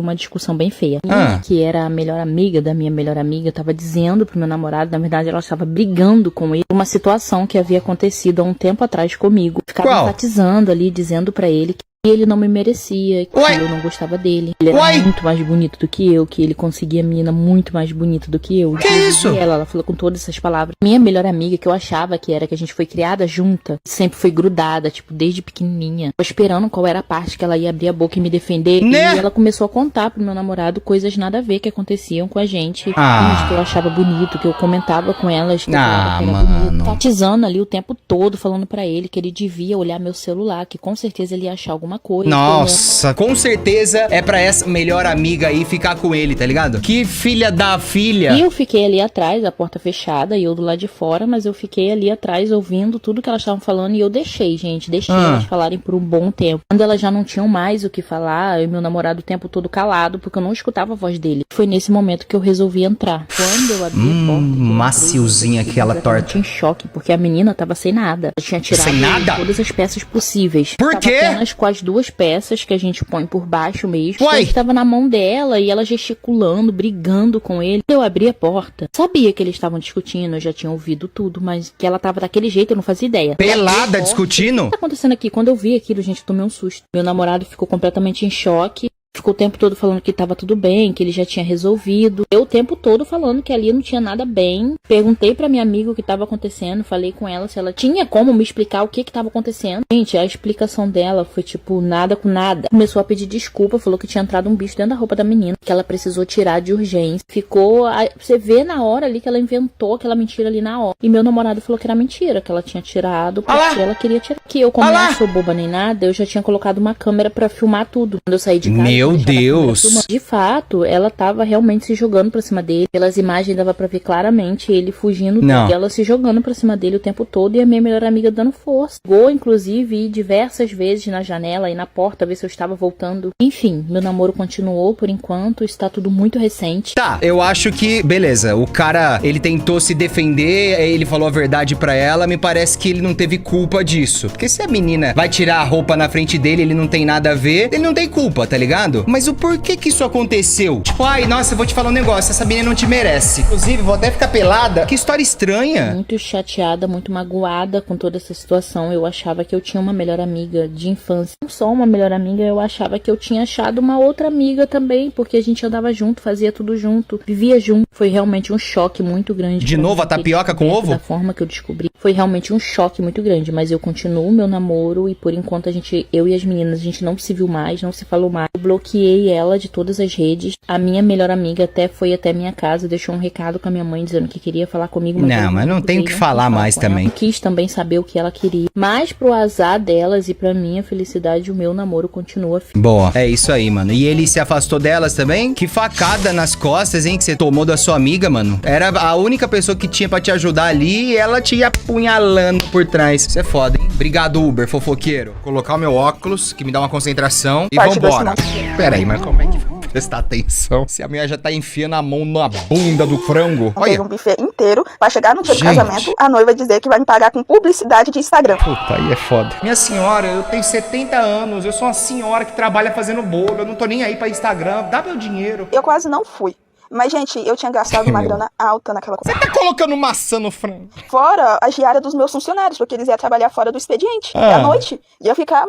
Uma discussão bem feia. Que era a melhor amiga da minha melhor amiga, tava dizendo pro meu namorado, na verdade ela estava brigando com ele, uma situação que havia acontecido há um tempo atrás comigo. Ficava enfatizando ali, dizendo pra ele que ele não me merecia, que eu não gostava dele. Ele era muito mais bonito do que eu, que ele conseguia a menina muito mais bonita do que eu. Que isso? Ela falou com todas essas palavras. Minha melhor amiga, que eu achava que era que a gente foi criada junta, sempre foi grudada, tipo, desde pequenininha. Tô esperando qual era a parte que ela ia abrir a boca e me defender. Né? E ela começou a contar pro meu namorado coisas nada a ver que aconteciam com a gente. Filmes que eu achava bonito, que eu comentava com elas, que era bonito. Enfatizando ali o tempo todo, falando pra ele que ele devia olhar meu celular, que com certeza ele ia achar alguma coisa. Nossa, com certeza é pra essa melhor amiga aí ficar com ele, tá ligado? Que filha da filha. E eu fiquei ali atrás, a porta fechada, e eu do lado de fora, mas eu fiquei ali atrás ouvindo tudo que elas estavam falando e eu deixei, gente. Deixei elas falarem por um bom tempo. Quando elas já não tinham mais o que falar, eu e meu namorado o tempo todo calado, porque eu não escutava a voz dele. Foi nesse momento que eu resolvi entrar. Quando eu abri a porta... Maciozinha aquela torta. Em choque, porque a menina tava sem nada. Ela tinha tirado todas as peças possíveis. Por quê? Apenas com as 2 peças que a gente põe por baixo mesmo. Ele estava na mão dela e ela gesticulando, brigando com ele. Eu abri a porta. Sabia que eles estavam discutindo, eu já tinha ouvido tudo, mas que ela tava daquele jeito, eu não fazia ideia. Pelada discutindo? O que tá acontecendo aqui? Quando eu vi aquilo, gente, eu tomei um susto. Meu namorado ficou completamente em choque. Ficou o tempo todo falando que tava tudo bem, que ele já tinha resolvido. Eu o tempo todo falando que ali não tinha nada bem. Perguntei pra minha amiga o que tava acontecendo. Falei com ela se ela tinha como me explicar o que tava acontecendo. Gente, a explicação dela foi tipo nada com nada. Começou a pedir desculpa, falou que tinha entrado um bicho dentro da roupa da menina, que ela precisou tirar de urgência. Ficou... Você vê na hora ali que ela inventou aquela mentira ali na hora. E meu namorado falou que era mentira, que ela tinha tirado porque ela queria tirar. Que eu, como não sou boba nem nada, eu já tinha colocado uma câmera pra filmar tudo. Quando eu saí de casa... Meu Deus! De fato, ela tava realmente se jogando pra cima dele. Pelas imagens dava pra ver claramente ele fugindo e ela se jogando pra cima dele o tempo todo e a minha melhor amiga dando força. Chegou, inclusive, diversas vezes na janela e na porta, ver se eu estava voltando. Enfim, meu namoro continuou por enquanto, está tudo muito recente. Tá, eu acho que, beleza, o cara, ele tentou se defender, ele falou a verdade pra ela, me parece que ele não teve culpa disso. Porque se a menina vai tirar a roupa na frente dele, ele não tem nada a ver, ele não tem culpa, tá ligado? ligado? Mas o porquê que isso aconteceu? Tipo, ai, nossa, eu vou te falar um negócio, essa menina não te merece. Inclusive, vou até ficar pelada. Que história estranha. Muito chateada, muito magoada com toda essa situação. Eu achava que eu tinha uma melhor amiga de infância. Não só uma melhor amiga, eu achava que eu tinha achado uma outra amiga também, porque a gente andava junto, fazia tudo junto, vivia junto. Foi realmente um choque muito grande. De novo a tapioca com ovo? Da forma que eu descobri. Foi realmente um choque muito grande, mas eu continuo o meu namoro e por enquanto eu e as meninas, a gente não se viu mais, não se falou mais. Eu bloqueei ela de todas as redes. A minha melhor amiga foi até minha casa, deixou um recado com a minha mãe dizendo que queria falar comigo. Mas não tem o que falar mais também. Quis também saber o que ela queria. Mas pro azar delas e pra minha felicidade, o meu namoro continua firme. Boa, é isso aí, mano. E ele se afastou delas também? Que facada nas costas, hein, que você tomou da sua amiga, mano. Era a única pessoa que tinha pra te ajudar ali e ela te ia apunhalando por trás. Isso é foda, hein? Obrigado, Uber, fofoqueiro. Vou colocar o meu óculos, que me dá uma concentração, e vambora. Pera aí, mas como é que vai prestar atenção se a mulher já tá enfiando a mão na bunda do frango? Olha. Um buffet inteiro pra chegar no dia do casamento, a noiva dizer que vai me pagar com publicidade de Instagram. Puta, aí é foda. Minha senhora, eu tenho 70 anos, eu sou uma senhora que trabalha fazendo bolo, eu não tô nem aí pra Instagram, dá meu dinheiro. Eu quase não fui. Mas, gente, eu tinha gastado uma grana alta naquela coisa. Você tá colocando maçã no frango? Fora a diária dos meus funcionários, porque eles iam trabalhar fora do expediente, à noite. Ia ficar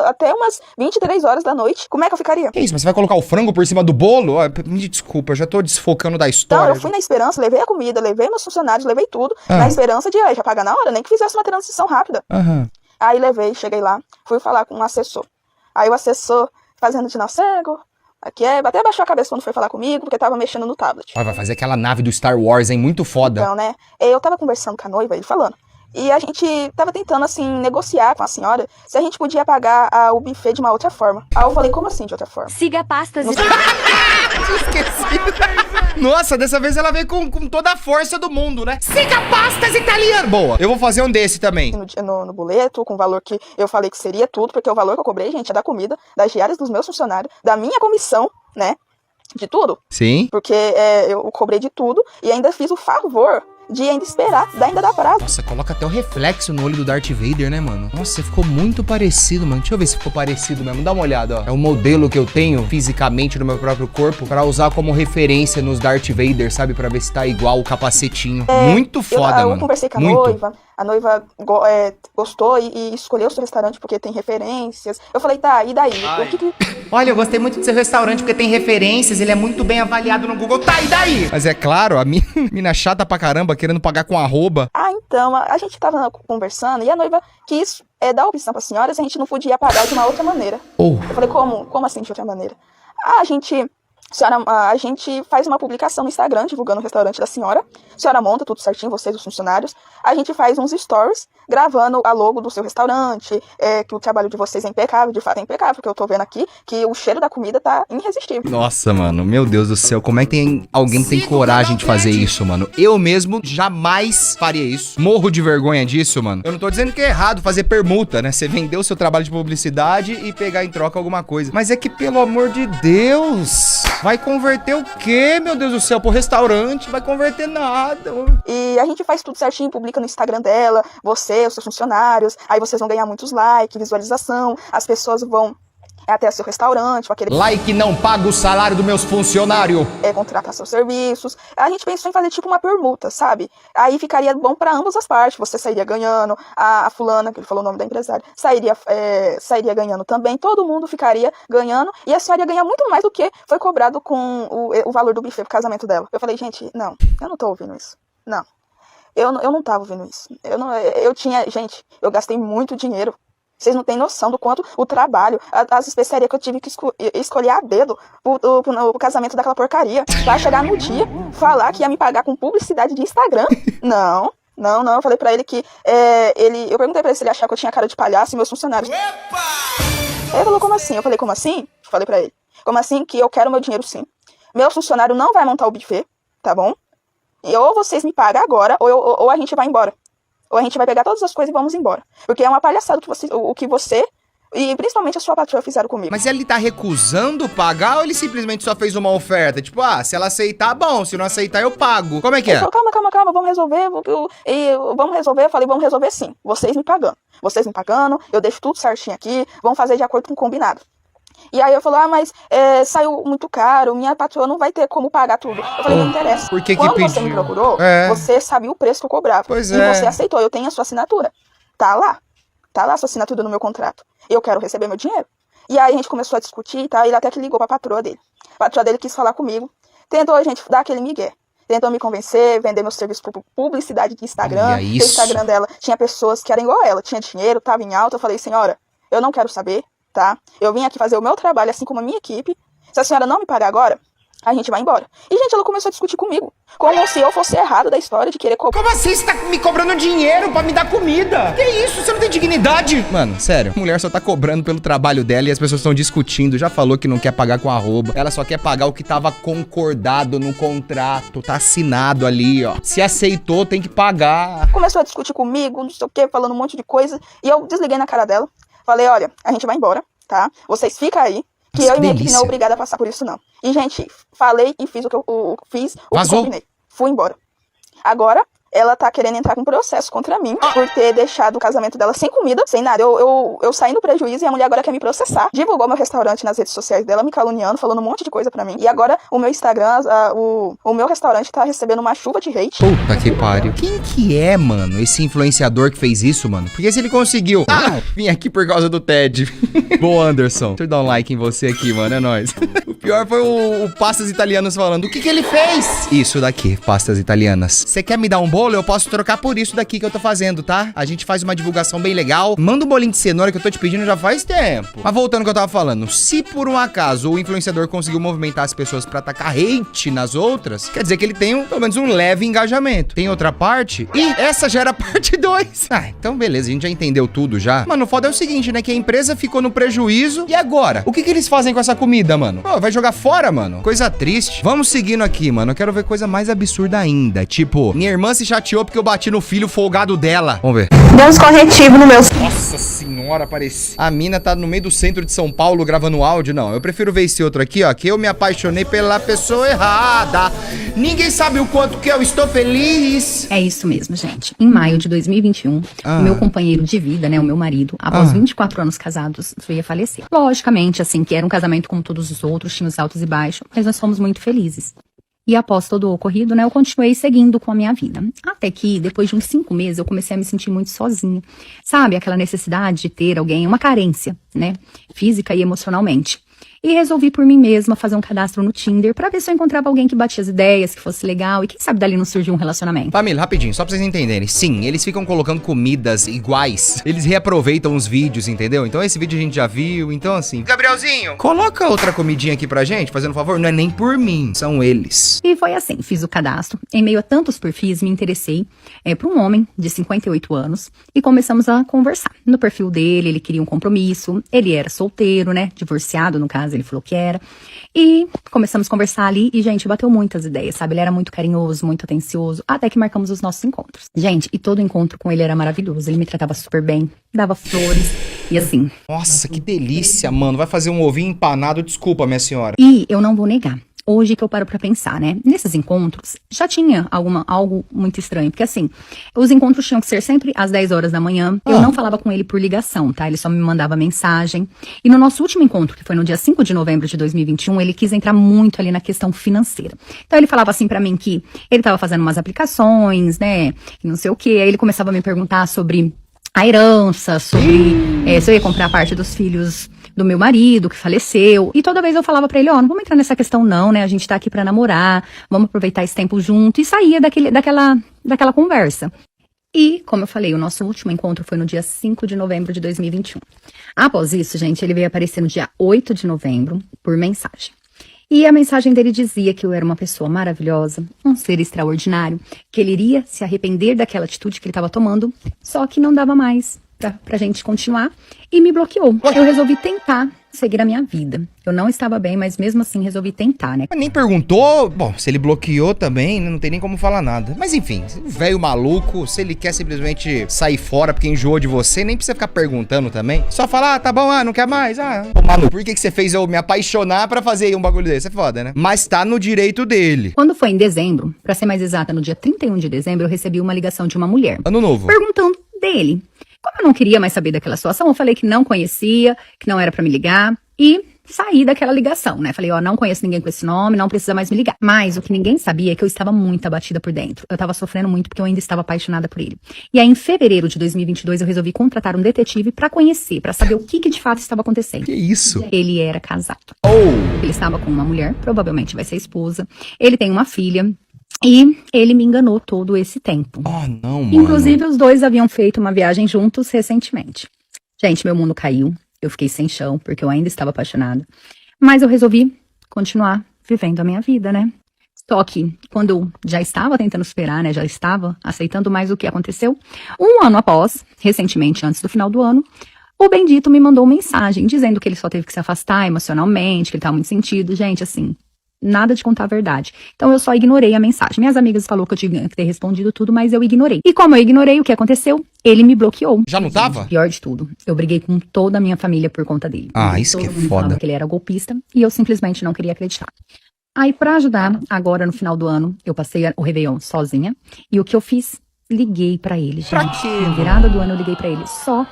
até umas 23 horas da noite. Como é que eu ficaria? Que isso, mas você vai colocar o frango por cima do bolo? Me desculpa, eu já tô desfocando da história. Não, eu fui na esperança, levei a comida, levei meus funcionários, levei tudo. Na esperança de, já pagar na hora, nem que fizesse uma transição rápida. Aí cheguei lá, fui falar com um assessor. Aí o assessor, fazendo de nó cego... Aqui até abaixou a cabeça quando foi falar comigo, porque tava mexendo no tablet. Vai fazer aquela nave do Star Wars, hein? Muito foda. Então, né? Eu tava conversando com a noiva, ele falando. E a gente tava tentando, assim, negociar com a senhora se a gente podia pagar o buffet de uma outra forma. Aí eu falei, como assim de outra forma? Siga pastas e... Esqueci. Nossa, dessa vez ela veio com toda a força do mundo, né? Siga pastas italianas. Boa. Eu vou fazer um desse também. No boleto, com o valor que eu falei que seria tudo, porque o valor que eu cobrei, gente, é da comida, das diárias dos meus funcionários, da minha comissão, né? De tudo. Sim. Porque eu cobrei de tudo e ainda fiz o favor de ainda esperar, ainda dar prazo. Nossa, coloca até o reflexo no olho do Darth Vader, né, mano? Nossa, você ficou muito parecido, mano. Deixa eu ver se ficou parecido mesmo. Dá uma olhada, ó. É o modelo que eu tenho fisicamente no meu próprio corpo pra usar como referência nos Darth Vader, sabe? Pra ver se tá igual o capacetinho. Muito foda, mano. Eu conversei com a noiva. A noiva gostou e escolheu o seu restaurante porque tem referências. Eu falei, tá, e daí? Olha, eu gostei muito do seu restaurante porque tem referências, ele é muito bem avaliado no Google. Tá, e daí? Mas é claro, a mina chata pra caramba, querendo pagar com arroba. Então, a gente tava conversando e a noiva quis dar a opção pra senhora se a gente não podia pagar de uma outra maneira. Eu falei, como assim de outra maneira? A gente faz uma publicação no Instagram, divulgando o restaurante da senhora. A senhora monta tudo certinho, vocês, os funcionários. A gente faz uns stories, gravando a logo do seu restaurante, que o trabalho de vocês é impecável, de fato é impecável, porque eu tô vendo aqui que o cheiro da comida tá irresistível. Nossa, mano, meu Deus do céu, como é que tem alguém que tem coragem de fazer isso, mano? Eu mesmo jamais faria isso. Morro de vergonha disso, mano. Eu não tô dizendo que é errado fazer permuta, né? Você vender o seu trabalho de publicidade e pegar em troca alguma coisa. Mas é que, pelo amor de Deus... Vai converter o quê, meu Deus do céu? Pro restaurante? Vai converter nada. E a gente faz tudo certinho, publica no Instagram dela, você, os seus funcionários. Aí vocês vão ganhar muitos likes, visualização. As pessoas vão até o seu restaurante, com aquele... Like não paga o salário dos meus funcionários. Contratar seus serviços. A gente pensou em fazer tipo uma permuta, sabe? Aí ficaria bom pra ambas as partes. Você sairia ganhando, a fulana, que ele falou o nome da empresária, sairia ganhando também. Todo mundo ficaria ganhando. E a senhora ia ganhar muito mais do que foi cobrado com o valor do buffet pro casamento dela. Eu falei, gente, não, eu não tô ouvindo isso. Não. Eu não tava ouvindo isso. Gente, eu gastei muito dinheiro. Vocês não têm noção do quanto o trabalho, as especiarias que eu tive que escolher a dedo pro casamento daquela porcaria. Pra chegar no dia, falar que ia me pagar com publicidade de Instagram. Não. Eu falei pra ele que eu perguntei pra ele se ele achava que eu tinha cara de palhaço e meus funcionários. Epa! Ele falou, como assim? Eu falei, como assim? Falei pra ele. Como assim que eu quero meu dinheiro sim. Meu funcionário não vai montar o buffet, tá bom? E ou vocês me pagam agora, ou a gente vai embora. Ou a gente vai pegar todas as coisas e vamos embora. Porque é uma palhaçada o que você e principalmente a sua patroa fizeram comigo. Mas ele tá recusando pagar ou ele simplesmente só fez uma oferta? Tipo, se ela aceitar, bom. Se não aceitar, eu pago. Como é que é? Ele falou, calma, vamos resolver. Vamos resolver. Eu falei, vamos resolver sim. Vocês me pagando. Eu deixo tudo certinho aqui. Vamos fazer de acordo com o combinado. E aí eu falei, mas saiu muito caro, minha patroa não vai ter como pagar tudo. Eu falei, não interessa. Por que Quando pediu? você me procurou, você sabia o preço que eu cobrava. Pois e você aceitou, eu tenho a sua assinatura. Tá lá a sua assinatura no meu contrato. Eu quero receber meu dinheiro. E aí a gente começou a discutir, tá? Ele até que ligou pra patroa dele. A patroa dele quis falar comigo. Tentou a gente dar aquele migué. Tentou me convencer, vender meu serviço por publicidade de Instagram. O Instagram dela tinha pessoas que eram igual a ela. Tinha dinheiro, tava em alta. Eu falei, senhora, eu não quero saber, tá? Eu vim aqui fazer o meu trabalho, assim como a minha equipe. Se a senhora não me pagar agora, a gente vai embora. E, gente, ela começou a discutir comigo. Como se eu fosse errado da história de querer cobrar. Como assim? Você tá me cobrando dinheiro pra me dar comida? Que isso? Você não tem dignidade? Mano, sério. A mulher só tá cobrando pelo trabalho dela e as pessoas estão discutindo. Já falou que não quer pagar com arroba. Ela só quer pagar o que tava concordado no contrato. Tá assinado ali, ó. Se aceitou, tem que pagar. Começou a discutir comigo, não sei o quê, falando um monte de coisa. E eu desliguei na cara dela. Falei, olha, a gente vai embora, tá? Vocês ficam aí. Que eu e minha equipe não é obrigada a passar por isso, não. E, gente, falei e fiz o que eu fiz, o que combinei. Fui embora. Agora, ela tá querendo entrar com processo contra mim por ter deixado o casamento dela sem comida, sem nada. Eu saí no prejuízo e a mulher agora quer me processar. Divulgou meu restaurante nas redes sociais dela, me caluniando, falando um monte de coisa pra mim. E agora, o meu Instagram, o meu restaurante tá recebendo uma chuva de hate. Puta que pariu. Quem que é, mano, esse influenciador que fez isso, mano? Porque se ele conseguiu... vim aqui por causa do Ted. Boa, Anderson. Deixa eu dar um like em você aqui, mano, é nóis. O pior foi o Pastas Italianas falando, o que ele fez? Isso daqui, pastas italianas. Você quer me dar um bolo? Eu posso trocar por isso daqui que eu tô fazendo, tá? A gente faz uma divulgação bem legal. Manda um bolinho de cenoura que eu tô te pedindo já faz tempo. Mas voltando ao que eu tava falando, se por um acaso o influenciador conseguiu movimentar as pessoas pra atacar hate nas outras, quer dizer que ele tem pelo menos um leve engajamento. Tem outra parte? E essa já era a parte 2. Então beleza, a gente já entendeu tudo já. Mano, o foda é o seguinte, né? Que a empresa ficou no prejuízo. E agora? O que eles fazem com essa comida, mano? Pô, vai jogar fora, mano? Coisa triste. Vamos seguindo aqui, mano. Eu quero ver coisa mais absurda ainda. Tipo, minha irmã se chateou porque eu bati no filho folgado dela. Vamos ver. Deu uns corretivos no meu... Nossa senhora, parece. A mina tá no meio do centro de São Paulo gravando áudio. Não, eu prefiro ver esse outro aqui, ó. Que eu me apaixonei pela pessoa errada. Ninguém sabe o quanto que eu estou feliz. É isso mesmo, gente. Em maio de 2021, o meu companheiro de vida, né, o meu marido, após 24 anos casados, veio a falecer. Logicamente, assim, que era um casamento como todos os outros, tinha os altos e baixos, mas nós fomos muito felizes. E após todo o ocorrido, né, eu continuei seguindo com a minha vida. Até que, depois de uns 5 meses, eu comecei a me sentir muito sozinha. Sabe, aquela necessidade de ter alguém, uma carência, né, física e emocionalmente. E resolvi por mim mesma fazer um cadastro no Tinder pra ver se eu encontrava alguém que batia as ideias, que fosse legal e quem sabe dali não surgiu um relacionamento. Família, rapidinho, só pra vocês entenderem. Sim, eles ficam colocando comidas iguais. Eles reaproveitam os vídeos, entendeu? Então esse vídeo a gente já viu, então assim... Gabrielzinho, coloca outra comidinha aqui pra gente, fazendo um favor. Não é nem por mim, são eles. E foi assim, fiz o cadastro. Em meio a tantos perfis, me interessei por um homem de 58 anos e começamos a conversar. No perfil dele, ele queria um compromisso, ele era solteiro, né, divorciado no caso, ele falou que era. E começamos a conversar ali e, gente, bateu muitas ideias, sabe? Ele era muito carinhoso, muito atencioso, até que marcamos os nossos encontros. Gente, e todo encontro com ele era maravilhoso. Ele me tratava super bem, dava flores e assim... Nossa, que delícia, mano. Vai fazer um ovinho empanado, desculpa, minha senhora. E eu não vou negar. Hoje que eu paro pra pensar, né? Nesses encontros, já tinha algo muito estranho. Porque assim, os encontros tinham que ser sempre às 10 horas da manhã. Eu não falava com ele por ligação, tá? Ele só me mandava mensagem. E no nosso último encontro, que foi no dia 5 de novembro de 2021, ele quis entrar muito ali na questão financeira. Então ele falava assim pra mim que ele tava fazendo umas aplicações, né? E não sei o quê. Aí ele começava a me perguntar sobre a herança, sobre se eu ia comprar a parte dos filhos do meu marido, que faleceu. E toda vez eu falava pra ele, não vamos entrar nessa questão não, né? A gente tá aqui pra namorar, vamos aproveitar esse tempo junto. E saía daquela conversa. E, como eu falei, o nosso último encontro foi no dia 5 de novembro de 2021. Após isso, gente, ele veio aparecer no dia 8 de novembro por mensagem. E a mensagem dele dizia que eu era uma pessoa maravilhosa, um ser extraordinário, que ele iria se arrepender daquela atitude que ele estava tomando, só que não dava mais pra gente continuar, e me bloqueou. Eu resolvi tentar seguir a minha vida. Eu não estava bem, mas mesmo assim resolvi tentar, né? Mas nem perguntou, bom, se ele bloqueou também, não tem nem como falar nada. Mas enfim, velho maluco, se ele quer simplesmente sair fora porque enjoou de você, nem precisa ficar perguntando também. Só falar, tá bom, não quer mais, mano, por que você fez eu me apaixonar pra fazer um bagulho desse? É foda, né? Mas tá no direito dele. Quando foi em dezembro, pra ser mais exata, no dia 31 de dezembro, eu recebi uma ligação de uma mulher. Ano novo. Perguntando dele. Como eu não queria mais saber daquela situação, eu falei que não conhecia, que não era pra me ligar. E sair daquela ligação, né? Falei, ó, não conheço ninguém com esse nome, não precisa mais me ligar. Mas o que ninguém sabia é que eu estava muito abatida por dentro. Eu tava sofrendo muito porque eu ainda estava apaixonada por ele. E aí, em fevereiro de 2022, eu resolvi contratar um detetive pra conhecer, pra saber o que de fato estava acontecendo. Que isso? Ele era casado. Oh! Ele estava com uma mulher, provavelmente vai ser esposa. Ele tem uma filha. E ele me enganou todo esse tempo. Oh, não, mano. Inclusive, os dois haviam feito uma viagem juntos recentemente. Gente, meu mundo caiu. Eu fiquei sem chão, porque eu ainda estava apaixonada. Mas eu resolvi continuar vivendo a minha vida, né? Só que, quando eu já estava tentando superar, né? Já estava aceitando mais o que aconteceu. Um ano após, recentemente, antes do final do ano, o bendito me mandou uma mensagem dizendo que ele só teve que se afastar emocionalmente, que ele estava muito sentido. Gente, assim, nada de contar a verdade. Então eu só ignorei a mensagem. Minhas amigas falaram que eu tinha que ter respondido tudo, mas eu ignorei. E como eu ignorei, o que aconteceu? Ele me bloqueou. Já não tava? Pior de tudo, eu briguei com toda a minha família por conta dele. Ah, isso que é Todo mundo foda. falava que ele era golpista e eu simplesmente não queria acreditar. Aí, pra ajudar, agora no final do ano, eu passei o Réveillon sozinha. E o que eu fiz? Liguei pra ele. Pra gente. quê? Na virada do ano eu liguei pra ele. Só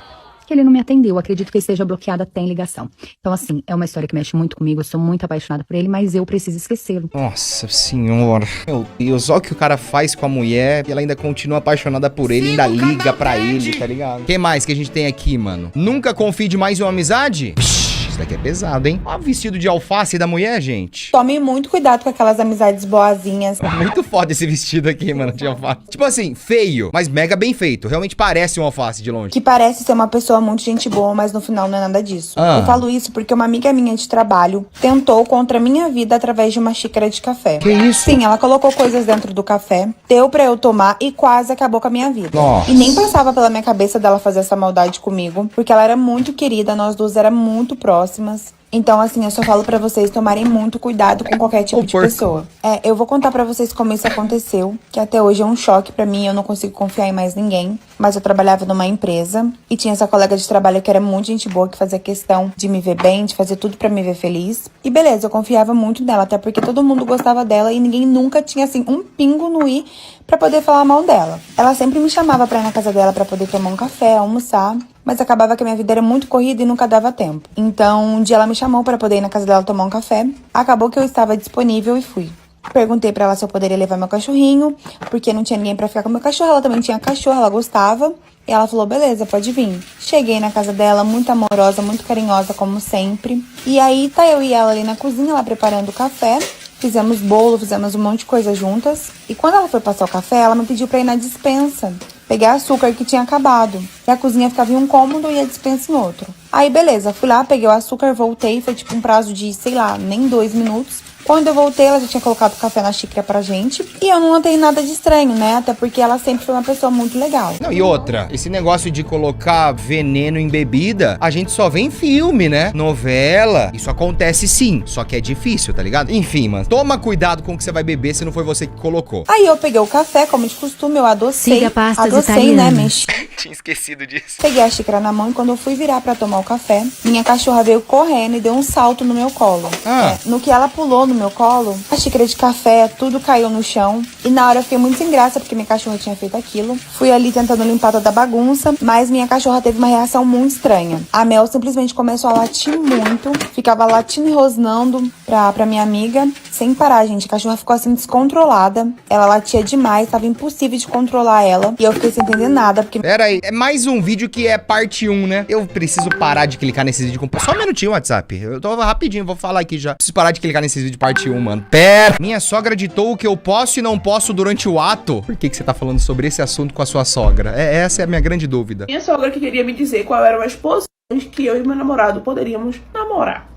que ele não me atendeu. Acredito que ele esteja bloqueado até em ligação. Então, assim, é uma história que mexe muito comigo. Eu sou muito apaixonada por ele, mas eu preciso esquecê-lo. Nossa senhora. Meu Deus, olha o que o cara faz com a mulher e ela ainda continua apaixonada por ele, ainda liga pra ele, tá ligado? O que mais que a gente tem aqui, mano? Nunca confie demais em uma amizade? Isso daqui é pesado, hein? Olha o vestido de alface da mulher, gente. Tome muito cuidado com aquelas amizades boazinhas. Muito foda esse vestido aqui, mano, de alface. Tipo assim, feio, mas mega bem feito. Realmente parece um alface de longe. Que parece ser uma pessoa muito gente boa, mas no final não é nada disso. Ah. Eu falo isso porque uma amiga minha de trabalho tentou contra a minha vida através de uma xícara de café. Que isso? Sim, ela colocou coisas dentro do café, deu pra eu tomar e quase acabou com a minha vida. Nossa. E nem passava pela minha cabeça dela fazer essa maldade comigo, porque ela era muito querida, nós duas éramos muito próximas. Então, assim, eu só falo pra vocês tomarem muito cuidado com qualquer tipo de pessoa. Eu vou contar pra vocês como isso aconteceu, que até hoje é um choque pra mim, eu não consigo confiar em mais ninguém. Mas eu trabalhava numa empresa e tinha essa colega de trabalho que era muito gente boa, que fazia questão de me ver bem, de fazer tudo pra me ver feliz. E beleza, eu confiava muito nela, até porque todo mundo gostava dela e ninguém nunca tinha, assim, um pingo no i pra poder falar mal dela. Ela sempre me chamava pra ir na casa dela pra poder tomar um café, almoçar. Mas acabava que a minha vida era muito corrida e nunca dava tempo. Então, um dia ela me chamou para poder ir na casa dela tomar um café. Acabou que eu estava disponível e fui. Perguntei pra ela se eu poderia levar meu cachorrinho, porque não tinha ninguém pra ficar com meu cachorro. Ela também tinha cachorro, ela gostava. E ela falou, beleza, pode vir. Cheguei na casa dela, muito amorosa, muito carinhosa, como sempre. E aí, tá eu e ela ali na cozinha, ela preparando o café. Fizemos bolo, fizemos um monte de coisa juntas. E quando ela foi passar o café, ela me pediu pra ir na despensa pegar açúcar que tinha acabado. E a cozinha ficava em um cômodo e a despensa em outro. Aí, beleza, fui lá, peguei o açúcar, voltei. Foi tipo um prazo de, sei lá, nem 2 minutos. Quando eu voltei, ela já tinha colocado o café na xícara pra gente. E eu não notei nada de estranho, né? Até porque ela sempre foi uma pessoa muito legal. Não, e outra, esse negócio de colocar veneno em bebida, a gente só vê em filme, né? Novela. Isso acontece sim, só que é difícil, tá ligado? Enfim, mano, toma cuidado com o que você vai beber se não foi você que colocou. Aí eu peguei o café, como de costume, eu adocei. Siga pastas adocei, né? Mexi. Tinha esquecido disso. Peguei a xícara na mão e quando eu fui virar pra tomar o café, minha cachorra veio correndo e deu um salto no meu colo. No que ela pulou no meu colo, a xícara de café, tudo caiu no chão. E na hora eu fiquei muito sem graça porque minha cachorra tinha feito aquilo. Fui ali tentando limpar toda a bagunça, mas minha cachorra teve uma reação muito estranha. A Mel simplesmente começou a latir muito, ficava latindo e rosnando pra minha amiga, sem parar, gente. A cachorra ficou assim descontrolada, ela latia demais, tava impossível de controlar ela. E eu fiquei sem entender nada, porque... Pera aí, é mais um vídeo que é parte 1, né? Eu preciso parar de clicar nesses vídeos com... Só um minutinho, WhatsApp. Eu tô rapidinho, vou falar aqui já. Preciso parar de clicar nesses vídeos parte 1, mano. Pera! Minha sogra ditou o que eu posso e não posso durante o ato. Por que você tá falando sobre esse assunto com a sua sogra? Essa é a minha grande dúvida. Minha sogra que queria me dizer qual eram as posições que eu e meu namorado poderíamos namorar.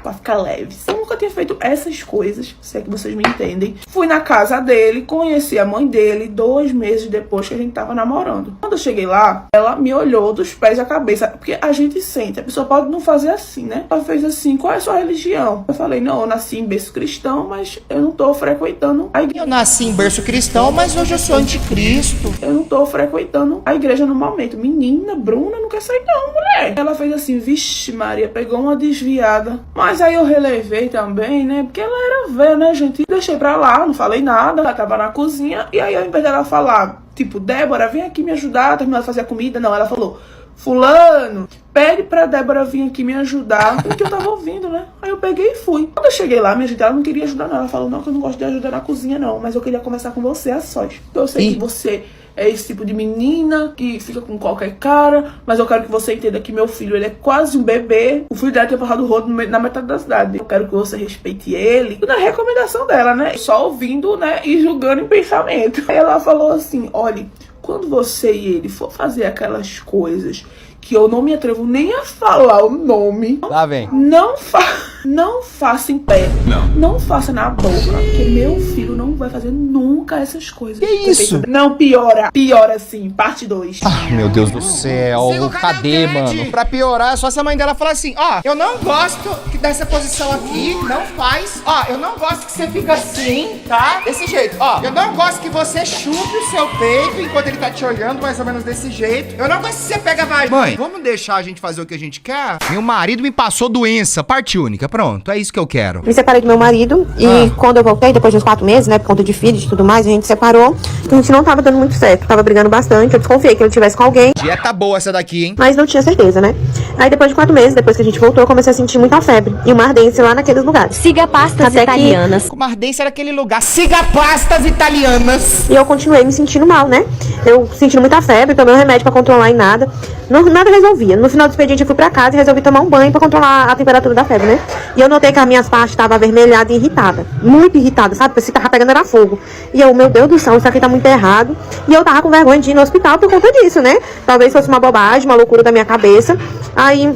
Pra ficar leves. Eu nunca tinha feito essas coisas, se é que vocês me entendem. Fui na casa dele, conheci a mãe dele 2 meses depois que a gente tava namorando. Quando eu cheguei lá, ela me olhou dos pés à cabeça, porque a gente sente, a pessoa pode não fazer assim, né? Ela fez assim, qual é a sua religião? Eu falei, não, eu nasci em berço cristão, mas eu não tô frequentando a igreja. Eu nasci em berço cristão, mas hoje eu sou anticristo. Eu não tô frequentando a igreja no momento. Menina, Bruna, não quer sair não, mulher. Ela fez assim, vixe Maria, pegou uma desviada. Mas aí eu relevei também, né? Porque ela era velha, né, gente? Deixei pra lá, não falei nada. Ela tava na cozinha. E aí, ao invés dela falar, tipo, Débora, vem aqui me ajudar, terminar de fazer a comida. Não, ela falou, fulano, pede pra Débora vir aqui me ajudar, porque eu tava ouvindo, né? Aí eu peguei e fui. Quando eu cheguei lá, minha gente, ela não queria ajudar não. Ela falou, não, que eu não gosto de ajudar na cozinha não, mas eu queria conversar com você a sós. Eu sei que você é esse tipo de menina que fica com qualquer cara, mas eu quero que você entenda que meu filho, ele é quase um bebê. O filho dela tem passado o rodo na metade da cidade. Eu quero que você respeite ele. Na recomendação dela, né? Só ouvindo, né? E julgando em pensamento. Aí ela falou assim, olha, quando você e ele for fazer aquelas coisas que eu não me atrevo nem a falar o nome. Lá vem. Não faça em pé. Não faça na boca. Porque meu filho não vai fazer nunca essas coisas. Que isso? Não, piora. Piora sim. Parte 2. Meu Deus do céu. Cadê, mano? Pra piorar, é só se a mãe dela falar assim, ó, eu não gosto dessa posição aqui, não faz. Ó, eu não gosto que você fica assim, tá? Desse jeito. Ó, eu não gosto que você chupe o seu peito enquanto ele tá te olhando, mais ou menos desse jeito. Eu não gosto que você pega vai. Mãe, vamos deixar a gente fazer o que a gente quer? Meu marido me passou doença, parte única. Pronto, é isso que eu quero. Me separei do meu marido e quando eu voltei, depois de uns 4 meses, né, por conta de filhos e tudo mais, a gente separou. A gente não tava dando muito certo, tava brigando bastante. Eu desconfiei que ele tivesse com alguém. Dieta boa essa daqui, hein? Mas não tinha certeza, né? Aí depois de 4 meses, depois que a gente voltou, eu comecei a sentir muita febre e uma ardência lá naqueles lugares. Siga pastas Até italianas. Como ardência era aquele lugar. Siga pastas italianas. E eu continuei me sentindo mal, né? Eu sentindo muita febre, tomei um remédio pra controlar e nada. Nada resolvia. No final do expediente eu fui pra casa e resolvi tomar um banho pra controlar a temperatura da febre, né? E eu notei que as minhas partes estavam avermelhadas e irritadas. Muito irritada, sabe? Parecia que tava pegando era fogo. E eu, meu Deus do céu, isso aqui tá muito errado. E eu tava com vergonha de ir no hospital por conta disso, né? Talvez fosse uma bobagem, uma loucura da minha cabeça. Aí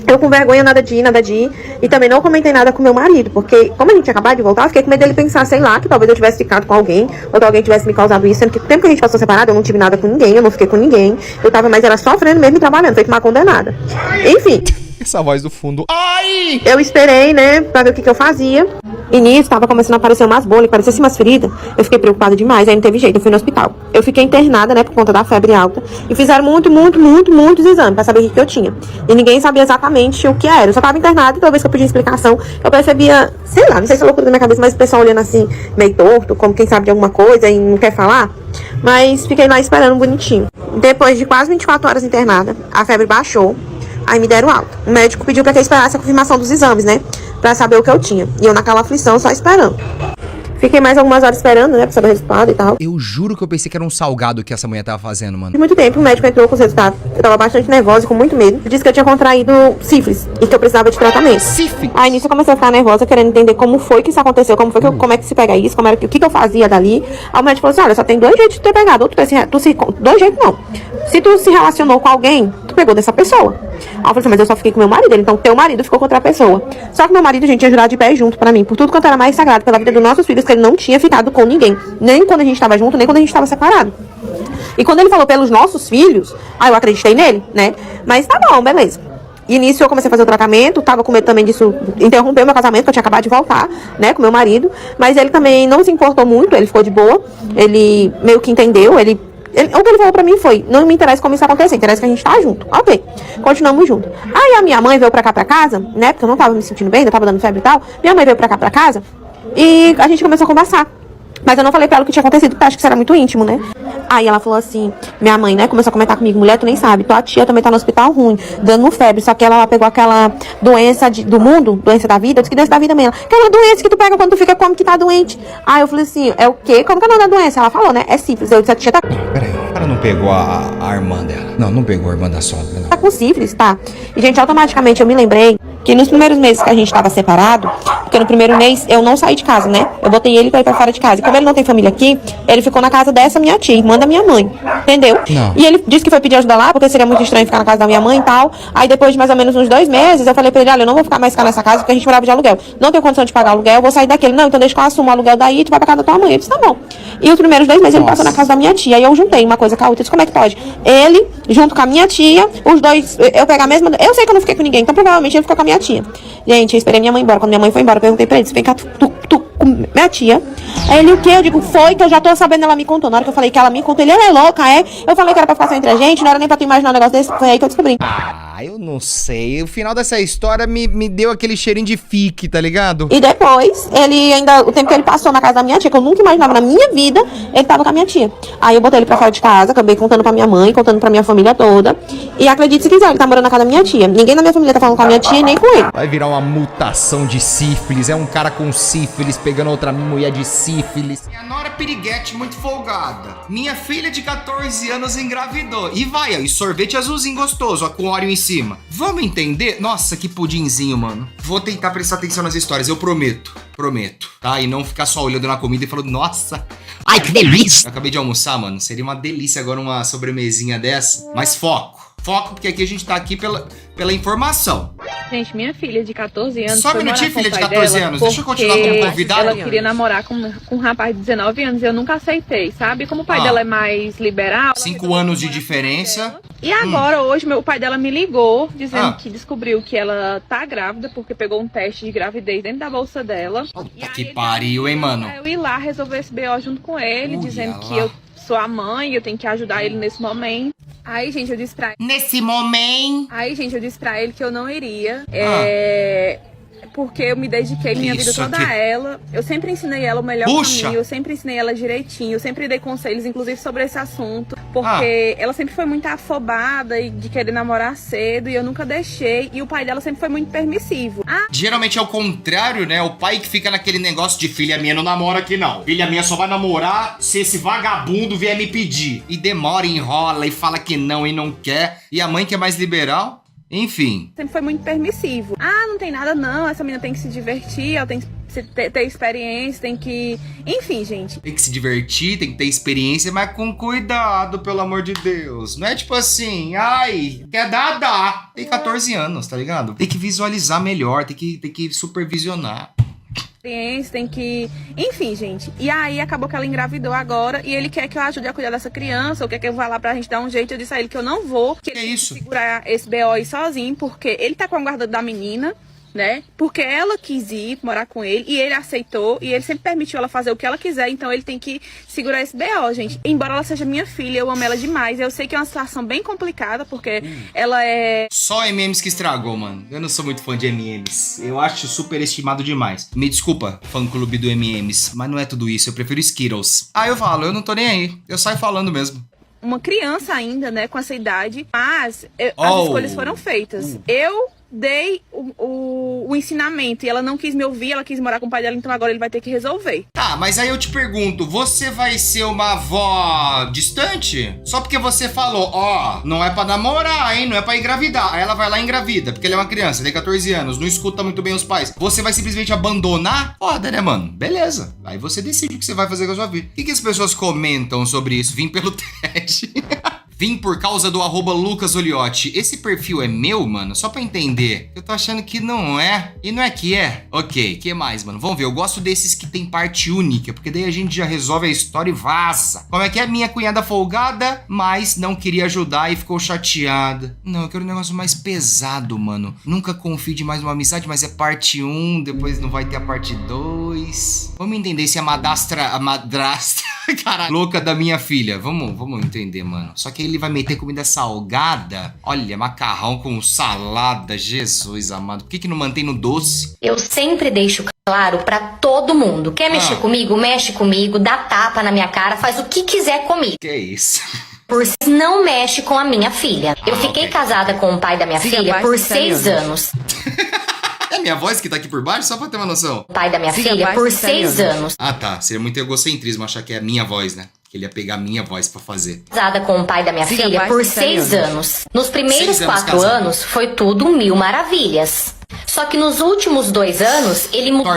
eu com vergonha, nada de ir. E também não comentei nada com meu marido, porque como a gente tinha acabado de voltar, eu fiquei com medo dele pensar, sei lá, que talvez eu tivesse ficado com alguém, ou que alguém tivesse me causado isso, sendo que o tempo que a gente passou separado, eu não tive nada com ninguém, eu não fiquei com ninguém. Eu tava mais, era sofrendo mesmo e trabalhando, feito uma condenada. Enfim. Essa voz do fundo. Ai! Eu esperei, né, pra ver o que eu fazia. E nisso, tava começando a aparecer umas bolhas, parecia assim umas feridas. Eu fiquei preocupada demais, aí não teve jeito, eu fui no hospital. Eu fiquei internada, né, por conta da febre alta. E fizeram muitos exames pra saber o que eu tinha. E ninguém sabia exatamente o que era. Eu só tava internada e toda vez que eu pedia explicação, eu percebia, sei lá, não sei se é loucura da minha cabeça, mas o pessoal olhando assim, meio torto, como quem sabe de alguma coisa e não quer falar. Mas fiquei lá esperando bonitinho. Depois de quase 24 horas internada, a febre baixou. Aí me deram alta. O médico pediu pra que eu esperasse a confirmação dos exames, né? Pra saber o que eu tinha. E eu naquela aflição, só esperando. Fiquei mais algumas horas esperando, né? Pra saber o resultado e tal. Eu juro que eu pensei que era um salgado que essa mulher tava fazendo, mano. De muito tempo, o médico entrou com os resultados. Eu tava bastante nervosa e com muito medo. Disse que eu tinha contraído sífilis e que eu precisava de tratamento. Sífilis? Aí nisso eu comecei a ficar nervosa, querendo entender como foi que isso aconteceu, como é que se pega isso, o que eu fazia dali. Aí o médico falou assim, olha, só tem 2 jeitos de ter pegado. Dois jeitos não. Se tu se relacionou com alguém, tu pegou dessa pessoa. Aí eu falei assim, mas eu só fiquei com meu marido. Ele, então teu marido ficou com outra pessoa. Só que meu marido, gente, ia jurar de pé junto pra mim, por tudo quanto era mais sagrado, pela vida dos nossos filhos, que ele não tinha ficado com ninguém. Nem quando a gente tava junto, nem quando a gente tava separado. E quando ele falou pelos nossos filhos, aí eu acreditei nele, né? Mas tá bom, beleza. E nisso eu comecei a fazer o tratamento, tava com medo também disso interromper o meu casamento, que eu tinha acabado de voltar, né, com meu marido. Mas ele também não se importou muito, ele ficou de boa, ele meio que entendeu, o que ele falou pra mim foi, não me interessa como isso acontecer, interessa que a gente tá junto. Ok, continuamos juntos. Aí a minha mãe veio pra cá pra casa, né, porque eu não tava me sentindo bem, eu tava dando febre e tal. Minha mãe veio pra cá pra casa e a gente começou a conversar. Mas eu não falei pra ela o que tinha acontecido, porque acho que isso era muito íntimo, né? Aí ela falou assim, minha mãe, né, começou a comentar comigo, mulher, tu nem sabe, tua tia também tá no hospital ruim, dando febre, só que ela pegou aquela doença do mundo, doença da vida, eu disse que doença da vida mesmo, aquela doença que tu pega quando tu fica como que tá doente. Aí eu falei assim, é o quê? Como que é o nome da doença? Ela falou, né, é sífilis. Eu disse, a tia tá... Peraí, o cara não pegou a irmã dela. Não pegou a irmã da sogra, não. Tá com sífilis, tá? E, gente, automaticamente eu me lembrei que nos primeiros meses que a gente tava separado, porque no primeiro mês eu não saí de casa, né? Eu botei ele pra ir pra fora de casa. E como ele não tem família aqui, ele ficou na casa dessa minha tia, irmã da minha mãe. Entendeu? Não. E ele disse que foi pedir ajuda lá, porque seria muito estranho ficar na casa da minha mãe e tal. Aí depois de mais ou menos uns 2 meses, eu falei pra ele, olha, eu não vou ficar mais ficar nessa casa, porque a gente morava de aluguel. Não tenho condição de pagar aluguel, eu vou sair daquele. Não, então deixa que eu assumo o aluguel daí e tu vai pra casa da tua mãe. Eu disse, tá bom. E os primeiros 2 meses ele passou na casa da minha tia. Aí eu juntei uma coisa com a outra. Eu disse, como é que pode? Ele, junto com a minha tia, os dois, eu pegar a mesma... Eu sei que eu não fiquei com ninguém, então provavelmente ele ficou com a minha tia. Gente, eu esperei minha mãe embora. Quando minha mãe foi embora, eu perguntei pra ele, vem cá, tu com minha tia. Aí ele, o quê? Eu digo, foi que eu já tô sabendo, ela me contou. Na hora que eu falei que ela me contou, ele, ela é louca, é? Eu falei que era pra ficar só entre a gente, não era nem pra tu imaginar um negócio desse, foi aí que eu descobri. Eu não sei. O final dessa história me deu aquele cheirinho de fique, tá ligado? E depois, ele ainda, o tempo que ele passou na casa da minha tia, que eu nunca imaginava na minha vida, ele tava com a minha tia. Aí eu botei ele pra fora de casa, acabei contando pra minha mãe, contando pra minha família toda. E acredite se quiser, ele tá morando na casa da minha tia. Ninguém na minha família tá falando com a minha tia e nem com ele. Vai virar uma mutação de sífilis. É um cara com sífilis pegando outra mulher de sífilis. Minha nora piriguete muito folgada. Minha filha de 14 anos engravidou. E vai, aí, sorvete azulzinho gostoso, ó, com óleo em cima. Vamos entender? Nossa, que pudinzinho, mano. Vou tentar prestar atenção nas histórias, eu prometo. Prometo, tá? E não ficar só olhando na comida e falando, nossa, ai, que delícia. Eu acabei de almoçar, mano. Seria uma delícia agora uma sobremesinha dessa. Mas foco. Foco, porque aqui a gente tá aqui pela informação. Gente, minha filha de 14 anos. Só um minutinho, filha de 14 anos. Deixa eu continuar como convidada. Ela queria namorar com um rapaz de 19 anos. Eu nunca aceitei, sabe? Como o pai dela é mais liberal. 5 anos de diferença. E agora, hoje, o pai dela me ligou, dizendo que descobriu que ela tá grávida, porque pegou um teste de gravidez dentro da bolsa dela. Puta que pariu, hein, mano? Eu ir lá resolver esse BO junto com ele, dizendo que eu sou a mãe, eu tenho que ajudar ele nesse momento. Aí, gente, eu disse pra ele... Nesse momento... Aí, gente, eu disse pra ele que eu não iria. Porque eu me dediquei minha vida toda a ela. Eu sempre ensinei ela o melhor caminho. Eu sempre ensinei ela direitinho. Eu sempre dei conselhos, inclusive, sobre esse assunto. Porque ela sempre foi muito afobada e de querer namorar cedo. E eu nunca deixei. E o pai dela sempre foi muito permissivo. Geralmente é o contrário, né? O pai que fica naquele negócio de filha minha não namora aqui, não. Filha minha só vai namorar se esse vagabundo vier me pedir. E demora, enrola e fala que não e não quer. E a mãe que é mais liberal... Enfim. Sempre foi muito permissivo. Não tem nada não, essa menina tem que se divertir, ela tem que ter experiência, tem que... Enfim, gente. Tem que se divertir, tem que ter experiência, mas com cuidado, pelo amor de Deus. Não é tipo assim, ai, quer dar, dá. Tem 14 anos, tá ligado? Tem que visualizar melhor, tem que supervisionar. Tem que... Enfim, gente. E aí acabou que ela engravidou agora e ele quer que eu ajude a cuidar dessa criança, ou quer que eu vá lá pra gente dar um jeito. Eu disse a ele que eu não vou, que ele tem que segurar esse BO aí sozinho, porque ele tá com a guarda da menina, né? Porque ela quis ir morar com ele e ele aceitou e ele sempre permitiu ela fazer o que ela quiser, então ele tem que segurar esse BO, gente. Embora ela seja minha filha, eu amo ela demais. Eu sei que é uma situação bem complicada, porque ela é... Só M&M's que estragou, mano. Eu não sou muito fã de M&M's. Eu acho superestimado demais. Me desculpa, fã-clube do M&M's, mas não é tudo isso. Eu prefiro Skittles. Eu falo, eu não tô nem aí. Eu saio falando mesmo. Uma criança ainda, né, com essa idade, mas as escolhas foram feitas. Eu dei o ensinamento e ela não quis me ouvir, ela quis morar com o pai dela, então agora ele vai ter que resolver. Tá, mas aí eu te pergunto, você vai ser uma avó distante? Só porque você falou, não é pra namorar, hein, não é pra engravidar. Aí ela vai lá e engravida, porque ela é uma criança, tem 14 anos, não escuta muito bem os pais. Você vai simplesmente abandonar? Foda, né, mano? Beleza. Aí você decide o que você vai fazer com a sua vida. O que as pessoas comentam sobre isso? Vim pelo teste. Vim por causa do @LucasOliotti. Esse perfil é meu, mano? Só pra entender. Eu tô achando que não é. E não é que é. Ok, que mais, mano? Vamos ver. Eu gosto desses que tem parte única, porque daí a gente já resolve a história e vaza. Como é que é? Minha cunhada folgada, mas não queria ajudar e ficou chateada. Não, eu quero um negócio mais pesado, mano. Nunca confie demais numa amizade, mas é parte 1, depois não vai ter a parte 2. Vamos entender se a madrasta, caralho, louca da minha filha. Vamos entender, mano. Só que ele vai meter comida salgada. Olha, macarrão com salada. Jesus amado. Por que não mantém no doce? Eu sempre deixo claro pra todo mundo. Quer mexer comigo? Mexe comigo. Dá tapa na minha cara. Faz o que quiser comigo. Que isso? Não mexe com a minha filha. Eu fiquei casada com o pai da minha filha por 6 anos. É minha voz que tá aqui por baixo? Só pra ter uma noção. Pai da minha filha por 6 anos. Tá. Seria muito egocentrismo achar que é a minha voz, né? Que ele ia pegar a minha voz pra fazer. Casada com o pai da minha filha por 6 anos. Nos primeiros 4 anos foi tudo 1000 maravilhas. Só que nos últimos 2 anos, ele mudou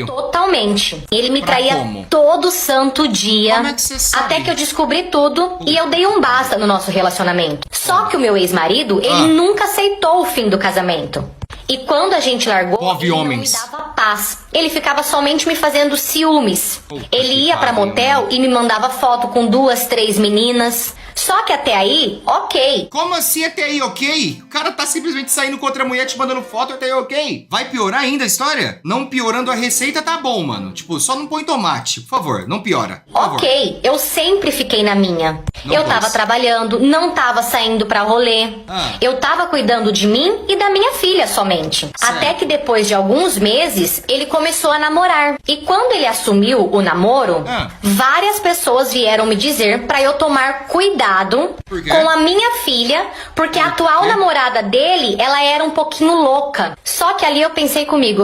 totalmente. Ele me traía todo santo dia. Como é que você sabe? Até que eu descobri tudo e eu dei um basta no nosso relacionamento. Só que o meu ex-marido, ele nunca aceitou o fim do casamento. E quando a gente largou, ele não me dava paz. Ele ficava somente me fazendo ciúmes. Ele ia pra motel e me mandava foto com 2, 3 meninas. Só que até aí, ok. Como assim até aí, ok? O cara tá simplesmente saindo com outra mulher, te mandando foto, até aí, ok? Vai piorar ainda a história? Não piorando a receita, tá bom, mano. Tipo, só não põe tomate, por favor, não piora. Ok, eu sempre fiquei na minha. Eu tava trabalhando, não tava saindo pra rolê. Eu tava cuidando de mim e da minha filha somente. Até que depois de alguns meses, ele começou a namorar. E quando ele assumiu o namoro, várias pessoas vieram me dizer pra eu tomar cuidado com a minha filha, porque a atual namorada dele, ela era um pouquinho louca. Só que ali eu pensei comigo,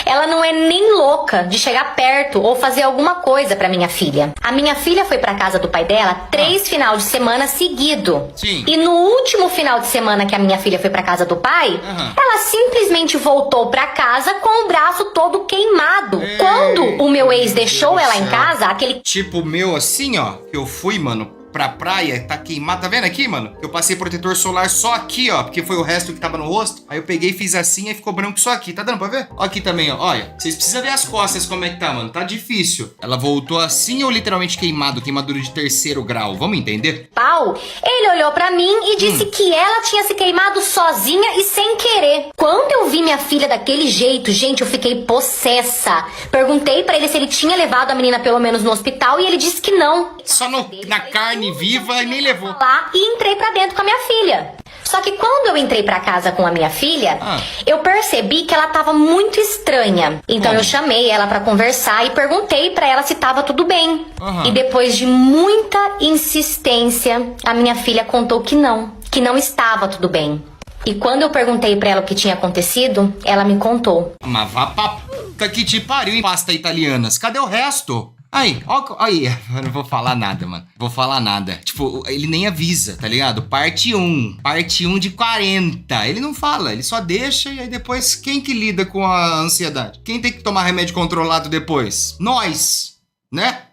ela não é nem louca de chegar perto ou fazer alguma coisa pra minha filha. A minha filha foi pra casa do pai dela 3 final de semana seguido. E no último final de semana que a minha filha foi pra casa do pai, ela simplesmente voltou pra casa com o braço todo queimado. Quando o meu ex deixou ela em casa, aquele... Tipo, meu assim, ó, eu fui, mano, pra praia, tá queimado, tá vendo aqui, mano? Eu passei protetor solar só aqui, ó, porque foi o resto que tava no rosto. Aí eu peguei e fiz assim, aí ficou branco só aqui, tá dando pra ver? Ó aqui também, ó, olha. Vocês precisam ver as costas como é que tá, mano, tá difícil. Ela voltou assim ou literalmente queimado, queimadura de 3º grau, vamos entender? Ele olhou pra mim e disse que ela tinha se queimado sozinha e sem querer. Quando eu vi minha filha daquele jeito, gente, eu fiquei possessa. Perguntei pra ele se ele tinha levado a menina pelo menos no hospital e ele disse que não. Só na carne viva e nem levou. Lá e entrei pra dentro com a minha filha. Só que quando eu entrei pra casa com a minha filha, eu percebi que ela tava muito estranha. Então eu chamei ela pra conversar e perguntei pra ela se tava tudo bem. E depois de muita insistência, a minha filha contou que não estava tudo bem. E quando eu perguntei pra ela o que tinha acontecido, ela me contou. Mas vá pra puta que te pariu, hein, pasta italianas. Cadê o resto? Aí, ó, aí, eu não vou falar nada, mano. Vou falar nada. Tipo, ele nem avisa, tá ligado? Parte 1. Parte 1 de 40. Ele não fala, ele só deixa e aí depois quem que lida com a ansiedade? Quem tem que tomar remédio controlado depois? Nós, né?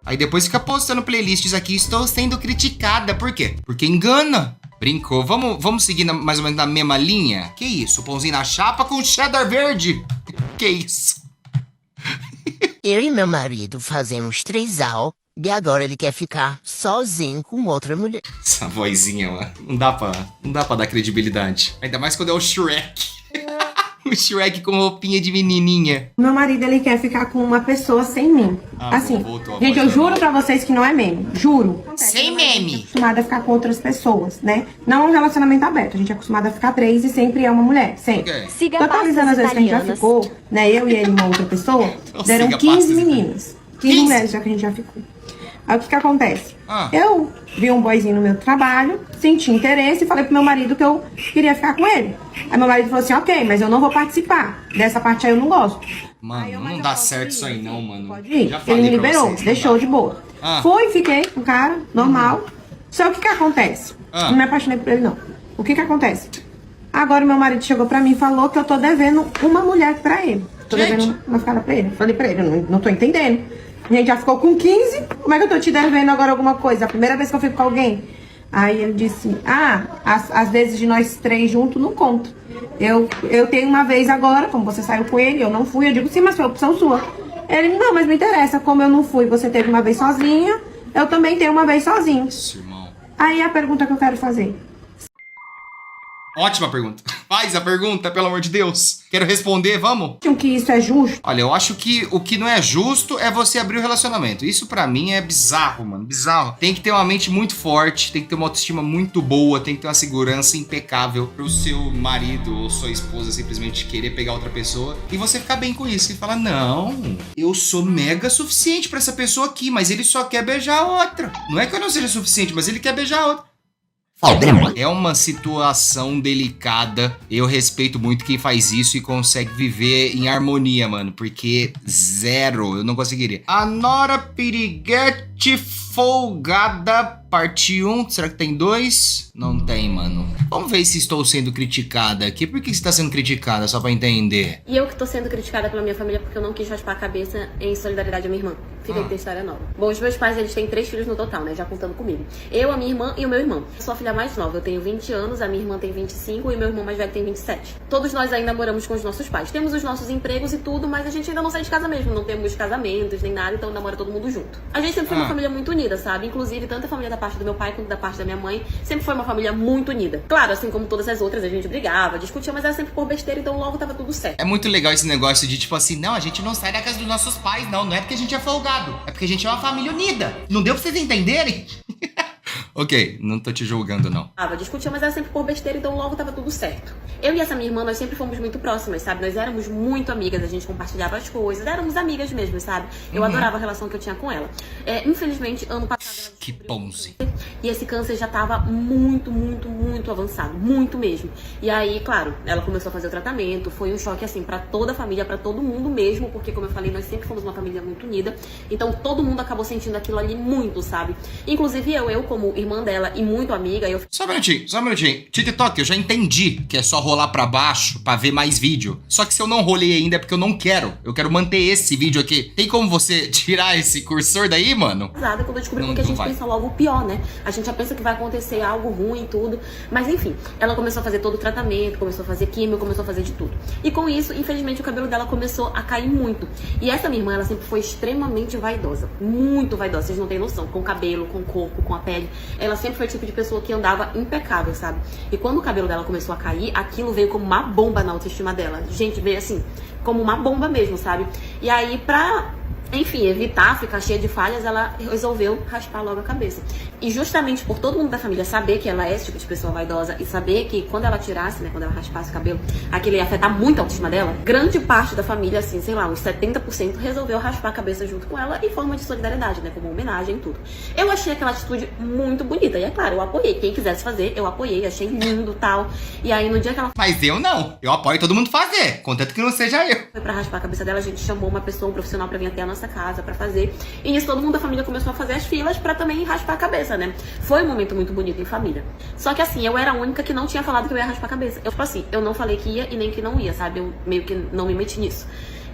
Aí depois fica postando playlists aqui, estou sendo criticada. Por quê? Porque engana. Brincou. Vamos seguir mais ou menos na mesma linha? Que isso? Pãozinho na chapa com cheddar verde. Que isso? Eu e meu marido fazemos 3 e agora ele quer ficar sozinho com outra mulher. Essa vozinha, mano. Não dá pra dar credibilidade. Ainda mais quando é o Shrek. O Shrek com roupinha de menininha. Meu marido, ele quer ficar com uma pessoa sem mim. Assim, gente, eu juro pra vocês que não é meme. Juro. Sem meme. Acostumada a ficar com outras pessoas, né? Não um relacionamento aberto. A gente é acostumada a ficar 3 e sempre é uma mulher. Sempre. Totalizando as vezes que a gente já ficou, né? Eu e ele e uma outra pessoa, deram 15 meninas. 15 mulheres já que a gente já ficou. Aí o que acontece? Eu vi um boyzinho no meu trabalho, senti interesse e falei pro meu marido que eu queria ficar com ele. Aí meu marido falou assim, ok, mas eu não vou participar. Dessa parte aí eu não gosto. Mano, não dá certo isso aí não, mano. Pode ir. Ele me liberou, deixou de boa. Fui, fiquei com o cara, normal. Só que o que acontece? Não me apaixonei por ele, não. O que acontece? Agora meu marido chegou pra mim e falou que eu tô devendo uma mulher pra ele. Tô devendo uma ficada pra ele. Falei pra ele, eu não tô entendendo. A gente já ficou com 15, como é que eu tô te devendo agora alguma coisa? A primeira vez que eu fico com alguém. Aí ele disse, às vezes de nós 3 juntos não conta. Eu tenho uma vez agora, como você saiu com ele, eu não fui. Eu digo, sim, mas foi opção sua. Ele, não, mas me interessa, como eu não fui, você teve uma vez sozinha, eu também tenho uma vez sozinho. Isso, irmão. Aí a pergunta que eu quero fazer. Ótima pergunta. Faz a pergunta, pelo amor de Deus. Quero responder, vamos? Acham que isso é justo? Olha, eu acho que o que não é justo é você abrir o relacionamento. Isso pra mim é bizarro, mano. Bizarro. Tem que ter uma mente muito forte, tem que ter uma autoestima muito boa, tem que ter uma segurança impecável pro seu marido ou sua esposa simplesmente querer pegar outra pessoa e você ficar bem com isso. E falar, não, eu sou mega suficiente pra essa pessoa aqui, mas ele só quer beijar a outra. Não é que eu não seja suficiente, mas ele quer beijar a outra. É uma situação delicada. Eu respeito muito quem faz isso e consegue viver em harmonia, mano. Porque zero, eu não conseguiria. A Nora Piriguete Folgada, parte 1. Será que tem 2? Não tem, mano. Vamos ver se estou sendo criticada aqui. Por que você está sendo criticada? Só pra entender. E eu que tô sendo criticada pela minha família porque eu não quis raspar a cabeça em solidariedade à minha irmã. Fica aí que tem história nova. Bom, os meus pais, eles têm 3 filhos no total, né? Já contando comigo. Eu, a minha irmã e o meu irmão. Eu sou a filha mais nova. Eu tenho 20 anos, a minha irmã tem 25 e meu irmão mais velho tem 27. Todos nós ainda moramos com os nossos pais. Temos os nossos empregos e tudo, mas a gente ainda não sai de casa mesmo. Não temos casamentos nem nada, então ainda mora todo mundo junto. A gente sempre foi uma família muito unida, sabe? Inclusive, tanto a família da parte do meu pai quanto da parte da minha mãe sempre foi uma família muito unida. Claro, assim como todas as outras, a gente brigava, discutia, mas era sempre por besteira, então logo tava tudo certo. É muito legal esse negócio de tipo assim, não, a gente não sai da casa dos nossos pais, não é porque a gente é folgado, é porque a gente é uma família unida. Não deu pra vocês entenderem? Ok, não tô te julgando, não. Discutia, mas era sempre por besteira, então logo tava tudo certo. Eu e essa minha irmã, nós sempre fomos muito próximas, sabe? Nós éramos muito amigas, a gente compartilhava as coisas, éramos amigas mesmo, sabe? Eu adorava a relação que eu tinha com ela. Infelizmente, ano passado... Que bonze. E esse câncer já tava muito avançado, muito mesmo. E aí, claro, ela começou a fazer o tratamento, foi um choque, assim, pra toda a família, pra todo mundo mesmo, porque, como eu falei, nós sempre fomos uma família muito unida, então todo mundo acabou sentindo aquilo ali muito, sabe? Inclusive eu como irmã dela e muito amiga, eu... Só um minutinho. TikTok, eu já entendi que é só rolar pra baixo pra ver mais vídeo. Só que se eu não rolei ainda é porque eu não quero. Eu quero manter esse vídeo aqui. Tem como você tirar esse cursor daí, mano? Quando eu descobri porque a gente pensa logo o pior, né? A gente já pensa que vai acontecer algo ruim e tudo. Mas enfim, ela começou a fazer todo o tratamento, começou a fazer químio, começou a fazer de tudo. E com isso, infelizmente, o cabelo dela começou a cair muito. E essa minha irmã, ela sempre foi extremamente vaidosa. Muito vaidosa, vocês não têm noção. Com o cabelo, com o corpo, com a pele. Ela sempre foi o tipo de pessoa que andava impecável, sabe? E quando o cabelo dela começou a cair, aquilo veio como uma bomba na autoestima dela. Gente, veio assim, como uma bomba mesmo, sabe? E aí, enfim, evitar ficar cheia de falhas, ela resolveu raspar logo a cabeça. E justamente por todo mundo da família saber que ela é esse tipo de pessoa vaidosa e saber que quando ela tirasse, né, quando ela raspasse o cabelo, aquilo ia afetar muito a autoestima dela, grande parte da família, assim, sei lá, uns 70% resolveu raspar a cabeça junto com ela em forma de solidariedade, né, como homenagem e tudo. Eu achei aquela atitude muito bonita e é claro, eu apoiei. Quem quisesse fazer, eu apoiei, achei lindo e tal. E aí no dia que ela... Mas eu não, eu apoio todo mundo fazer, contanto que não seja eu. Foi pra raspar a cabeça dela, a gente chamou uma pessoa, um profissional pra vir até a nossa casa pra fazer. E nisso todo mundo da família começou a fazer as filas pra também raspar a cabeça, né? Foi um momento muito bonito em família. Só que assim, eu era a única que não tinha falado que eu ia raspar a cabeça. Eu, tipo assim, eu não falei que ia e nem que não ia, sabe? Eu meio que não me meti nisso.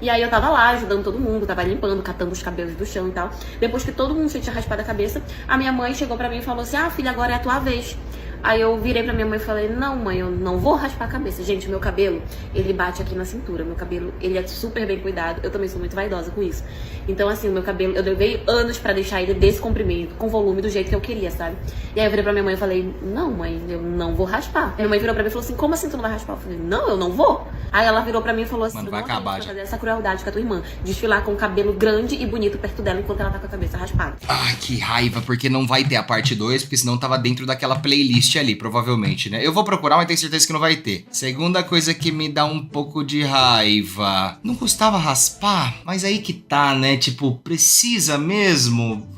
E aí eu tava lá ajudando todo mundo, tava limpando, catando os cabelos do chão e tal. Depois que todo mundo tinha raspado a cabeça, a minha mãe chegou pra mim e falou assim, filha, agora é a tua vez. Aí eu virei pra minha mãe e falei, não mãe, eu não vou raspar a cabeça. Gente, meu cabelo, ele bate aqui na cintura. Meu cabelo, ele é super bem cuidado. Eu também sou muito vaidosa com isso. Então assim, o meu cabelo, eu levei anos pra deixar ele desse comprimento, com volume, do jeito que eu queria, sabe? E aí eu virei pra minha mãe e falei, não mãe, eu não vou raspar. Minha mãe virou pra mim e falou assim, como assim tu não vai raspar? Eu falei, não, eu não vou. Aí ela virou pra mim e falou assim, mano, vai acabar já. Fazer essa crueldade com a tua irmã, desfilar com o cabelo grande e bonito perto dela enquanto ela tá com a cabeça raspada. Que raiva, porque não vai ter a parte 2, porque senão tava dentro daquela playlist ali, provavelmente. Né? Eu vou procurar, mas tenho certeza que não vai ter. Segunda coisa que me dá um pouco de raiva. Não custava raspar? Mas aí que tá, né? Tipo, precisa mesmo?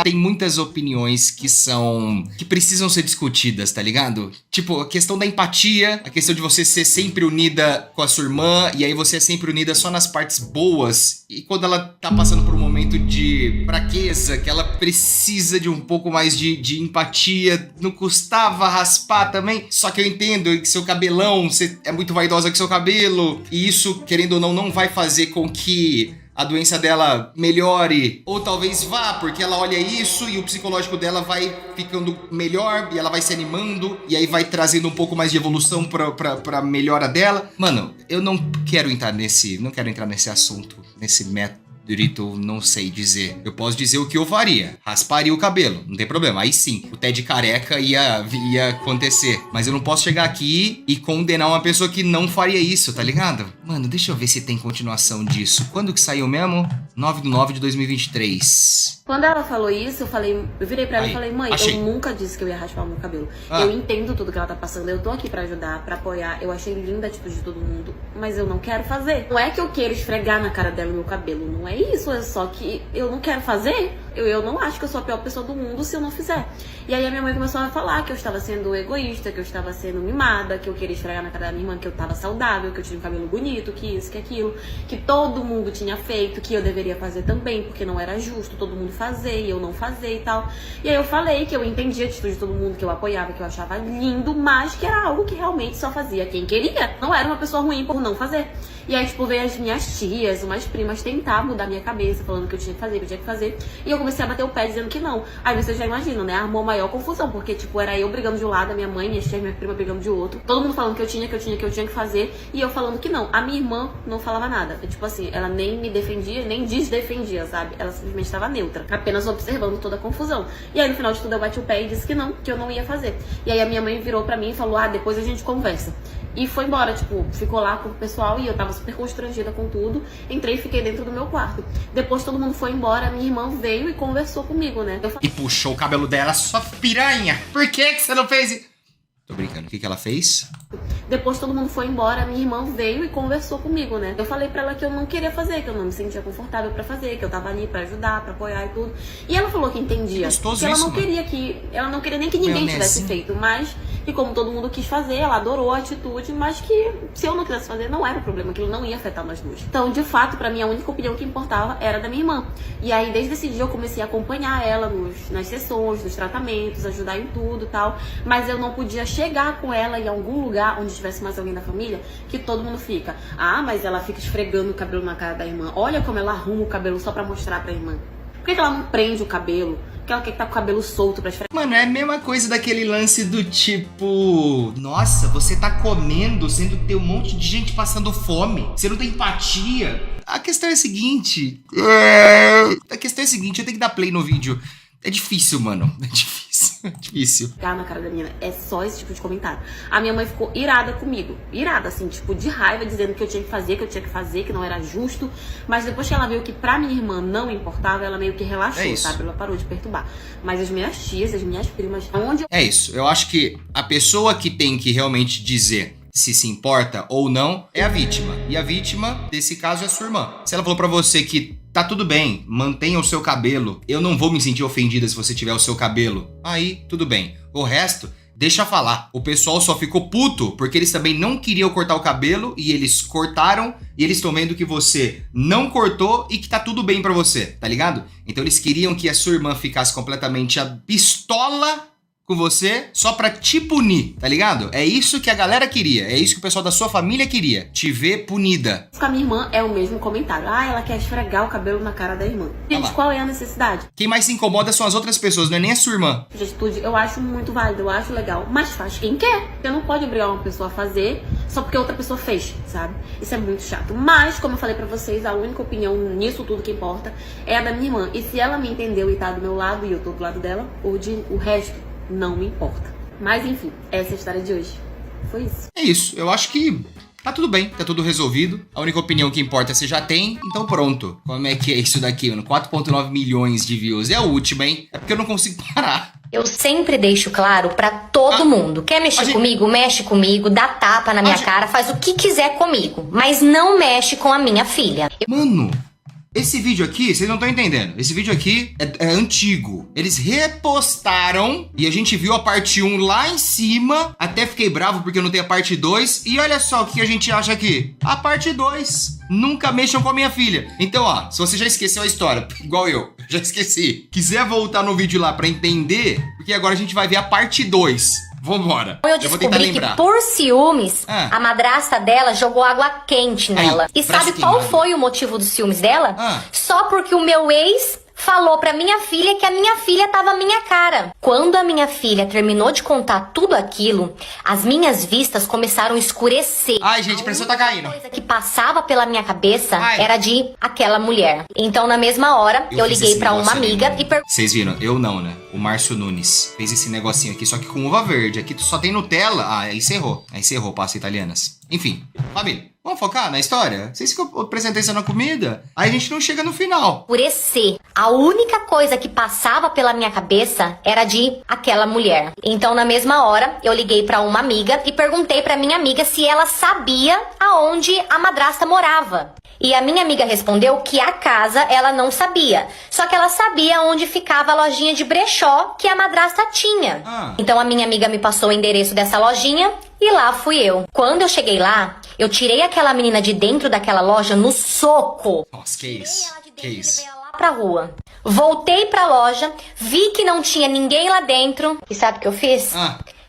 Tem muitas opiniões que precisam ser discutidas, tá ligado? Tipo, a questão da empatia, a questão de você ser sempre unida com a sua irmã, e aí você é sempre unida só nas partes boas. E quando ela tá passando por um momento de fraqueza, que ela precisa de um pouco mais de empatia, não custava raspar também. Só que eu entendo que seu cabelão, você é muito vaidosa com seu cabelo, e isso, querendo ou não vai fazer com que a doença dela melhore, ou talvez vá, porque ela olha isso e o psicológico dela vai ficando melhor, e ela vai se animando, e aí vai trazendo um pouco mais de evolução pra melhora dela. Mano, eu não quero entrar nesse assunto, nesse método. Não sei dizer. Eu posso dizer o que eu faria. Rasparia o cabelo, não tem problema. Aí sim, o Ted careca ia acontecer. Mas eu não posso chegar aqui e condenar uma pessoa que não faria isso, tá ligado? Mano, deixa eu ver se tem continuação disso. Quando que saiu mesmo? 9/9/2023. Quando ela falou isso, eu virei pra ela e falei, mãe, eu nunca disse que eu ia raspar o meu cabelo. Eu entendo tudo que ela tá passando, eu tô aqui pra ajudar, pra apoiar. Eu achei linda a atitude de todo mundo, mas eu não quero fazer. Não é que eu quero esfregar na cara dela o meu cabelo, não é isso, é só que eu não quero fazer. Eu não acho que eu sou a pior pessoa do mundo se eu não fizer. E aí a minha mãe começou a falar que eu estava sendo egoísta, que eu estava sendo mimada, que eu queria esfregar na cara da minha irmã que eu estava saudável, que eu tinha um cabelo bonito, que isso, que aquilo, que todo mundo tinha feito, que eu deveria fazer também, porque não era justo todo mundo fazer e eu não fazer e tal. E aí eu falei que eu entendia a atitude de todo mundo, que eu apoiava, que eu achava lindo, mas que era algo que realmente só fazia quem queria. Não era uma pessoa ruim por não fazer. E aí, tipo, veio as minhas tias, umas primas tentar mudar minha cabeça, falando que eu tinha que fazer, que eu tinha que fazer. E eu comecei a bater o pé dizendo que não. Aí vocês já imaginam, né? Armou maior confusão, porque, tipo, era eu brigando de um lado, a minha mãe, minhas tias, minha prima brigando de outro. Todo mundo falando que eu tinha que fazer. E eu falando que não. A minha irmã não falava nada. Tipo assim, ela nem me defendia, nem desdefendia, sabe? Ela simplesmente estava neutra, apenas observando toda a confusão. E aí, no final de tudo, eu bati o pé e disse que não, que eu não ia fazer. E aí a minha mãe virou pra mim e falou, depois a gente conversa. E foi embora, tipo, ficou lá com o pessoal e eu tava super constrangida com tudo. Entrei e fiquei dentro do meu quarto. Depois todo mundo foi embora, minha irmã veio e conversou comigo, né? E puxou o cabelo dela, sua piranha. Por que você não fez isso? Tô brincando, o que ela fez? Depois todo mundo foi embora, minha irmã veio e conversou comigo, né? Eu falei pra ela que eu não queria fazer, que eu não me sentia confortável pra fazer, que eu tava ali pra ajudar, pra apoiar e tudo. E ela falou que entendia, que ela não queria ela não queria nem que ninguém tivesse feito, mas que como todo mundo quis fazer, ela adorou a atitude, mas que se eu não quisesse fazer, não era o problema, aquilo não ia afetar nós duas. Então, de fato, pra mim, a única opinião que importava era da minha irmã. E aí, desde esse dia, eu comecei a acompanhar ela nas sessões, nos tratamentos, ajudar em tudo e tal, mas eu não podia chegar com ela em algum lugar onde tivesse mais alguém da família, que todo mundo fica, mas ela fica esfregando o cabelo na cara da irmã, olha como ela arruma o cabelo só pra mostrar pra irmã. Por que ela não prende o cabelo? Porque ela quer que tá com o cabelo solto pra esfregar. Mano, é a mesma coisa daquele lance do tipo, nossa, você tá comendo, sendo que tem um monte de gente passando fome, você não tem empatia. A questão é a seguinte, eu tenho que dar play no vídeo. É difícil, mano. É difícil. Na cara da menina. É só esse tipo de comentário. A minha mãe ficou irada comigo. Irada, assim, tipo, de raiva, dizendo que eu tinha que fazer, que não era justo. Mas depois que ela viu que pra minha irmã não importava, ela meio que relaxou, sabe? Ela parou de perturbar. Mas as minhas tias, as minhas primas, onde... É isso. Eu acho que a pessoa que tem que realmente dizer se importa ou não é a vítima. E a vítima, desse caso, é a sua irmã. Se ela falou pra você que tá tudo bem, mantenha o seu cabelo, eu não vou me sentir ofendida se você tiver o seu cabelo, aí tudo bem. O resto, deixa falar. O pessoal só ficou puto porque eles também não queriam cortar o cabelo e eles cortaram e eles estão vendo que você não cortou e que tá tudo bem pra você, tá ligado? Então eles queriam que a sua irmã ficasse completamente a pistola com você só pra te punir, tá ligado? É isso que a galera queria, é isso que o pessoal da sua família queria, te ver punida. Com a minha irmã é o mesmo comentário. Ela quer esfregar o cabelo na cara da irmã. Gente, qual é a necessidade? Quem mais se incomoda são as outras pessoas, não é nem a sua irmã. A atitude eu acho muito válida, eu acho legal, mas faz quem quer. Você não pode obrigar uma pessoa a fazer só porque outra pessoa fez, sabe? Isso é muito chato. Mas, como eu falei pra vocês, a única opinião nisso tudo que importa é a da minha irmã. E se ela me entendeu e tá do meu lado e eu tô do lado dela, o resto não me importa. Mas enfim, essa é a história de hoje. Foi isso. É isso, eu acho que tá tudo bem, tá tudo resolvido. A única opinião que importa você já tem, então pronto. Como é que é isso daqui, mano? 4,9 milhões de views. É a última, hein? É porque eu não consigo parar. Eu sempre deixo claro pra todo mundo. Quer mexer comigo? Mexe comigo, dá tapa na minha cara, faz o que quiser comigo. Mas não mexe com a minha filha. Mano, esse vídeo aqui, vocês não estão entendendo. Esse vídeo aqui é antigo. Eles repostaram e a gente viu a parte 1 lá em cima. Até fiquei bravo porque eu não tenho a parte 2. E olha só o que a gente acha aqui. A parte 2. Nunca mexam com a minha filha. Então, ó, se você já esqueceu a história, igual eu, já esqueci. Quiser voltar no vídeo lá pra entender, porque agora a gente vai ver a parte 2. Vambora. Eu vou tentar lembrar. Que por ciúmes, a madrasta dela jogou água quente nela. E sabe qual foi o motivo dos ciúmes dela? Só porque o meu ex falou pra minha filha que a minha filha tava à minha cara. Quando a minha filha terminou de contar tudo aquilo, as minhas vistas começaram a escurecer. Ai, gente, a pressão tá caindo. A coisa que passava pela minha cabeça era de aquela mulher. Então, na mesma hora, eu liguei pra uma amiga e perguntei. Vocês viram? Eu não, né? O Márcio Nunes fez esse negocinho aqui, só que com uva verde. Aqui só tem Nutella. Aí encerrou. Aí encerrou, passa italianas. Enfim, família, vamos focar na história? Vocês ficam prestando atenção na comida? Aí a gente não chega no final. Escurecer. A única coisa que passava pela minha cabeça era de aquela mulher. Então, na mesma hora, eu liguei pra uma amiga e perguntei pra minha amiga se ela sabia aonde a madrasta morava. E a minha amiga respondeu que a casa ela não sabia. Só que ela sabia onde ficava a lojinha de brechó que a madrasta tinha. Então a minha amiga me passou o endereço dessa lojinha e lá fui eu. Quando eu cheguei lá, eu tirei aquela menina de dentro daquela loja no soco. Nossa, que isso? Que isso? Lá pra rua. Voltei pra loja, vi que não tinha ninguém lá dentro. E sabe o que eu fiz?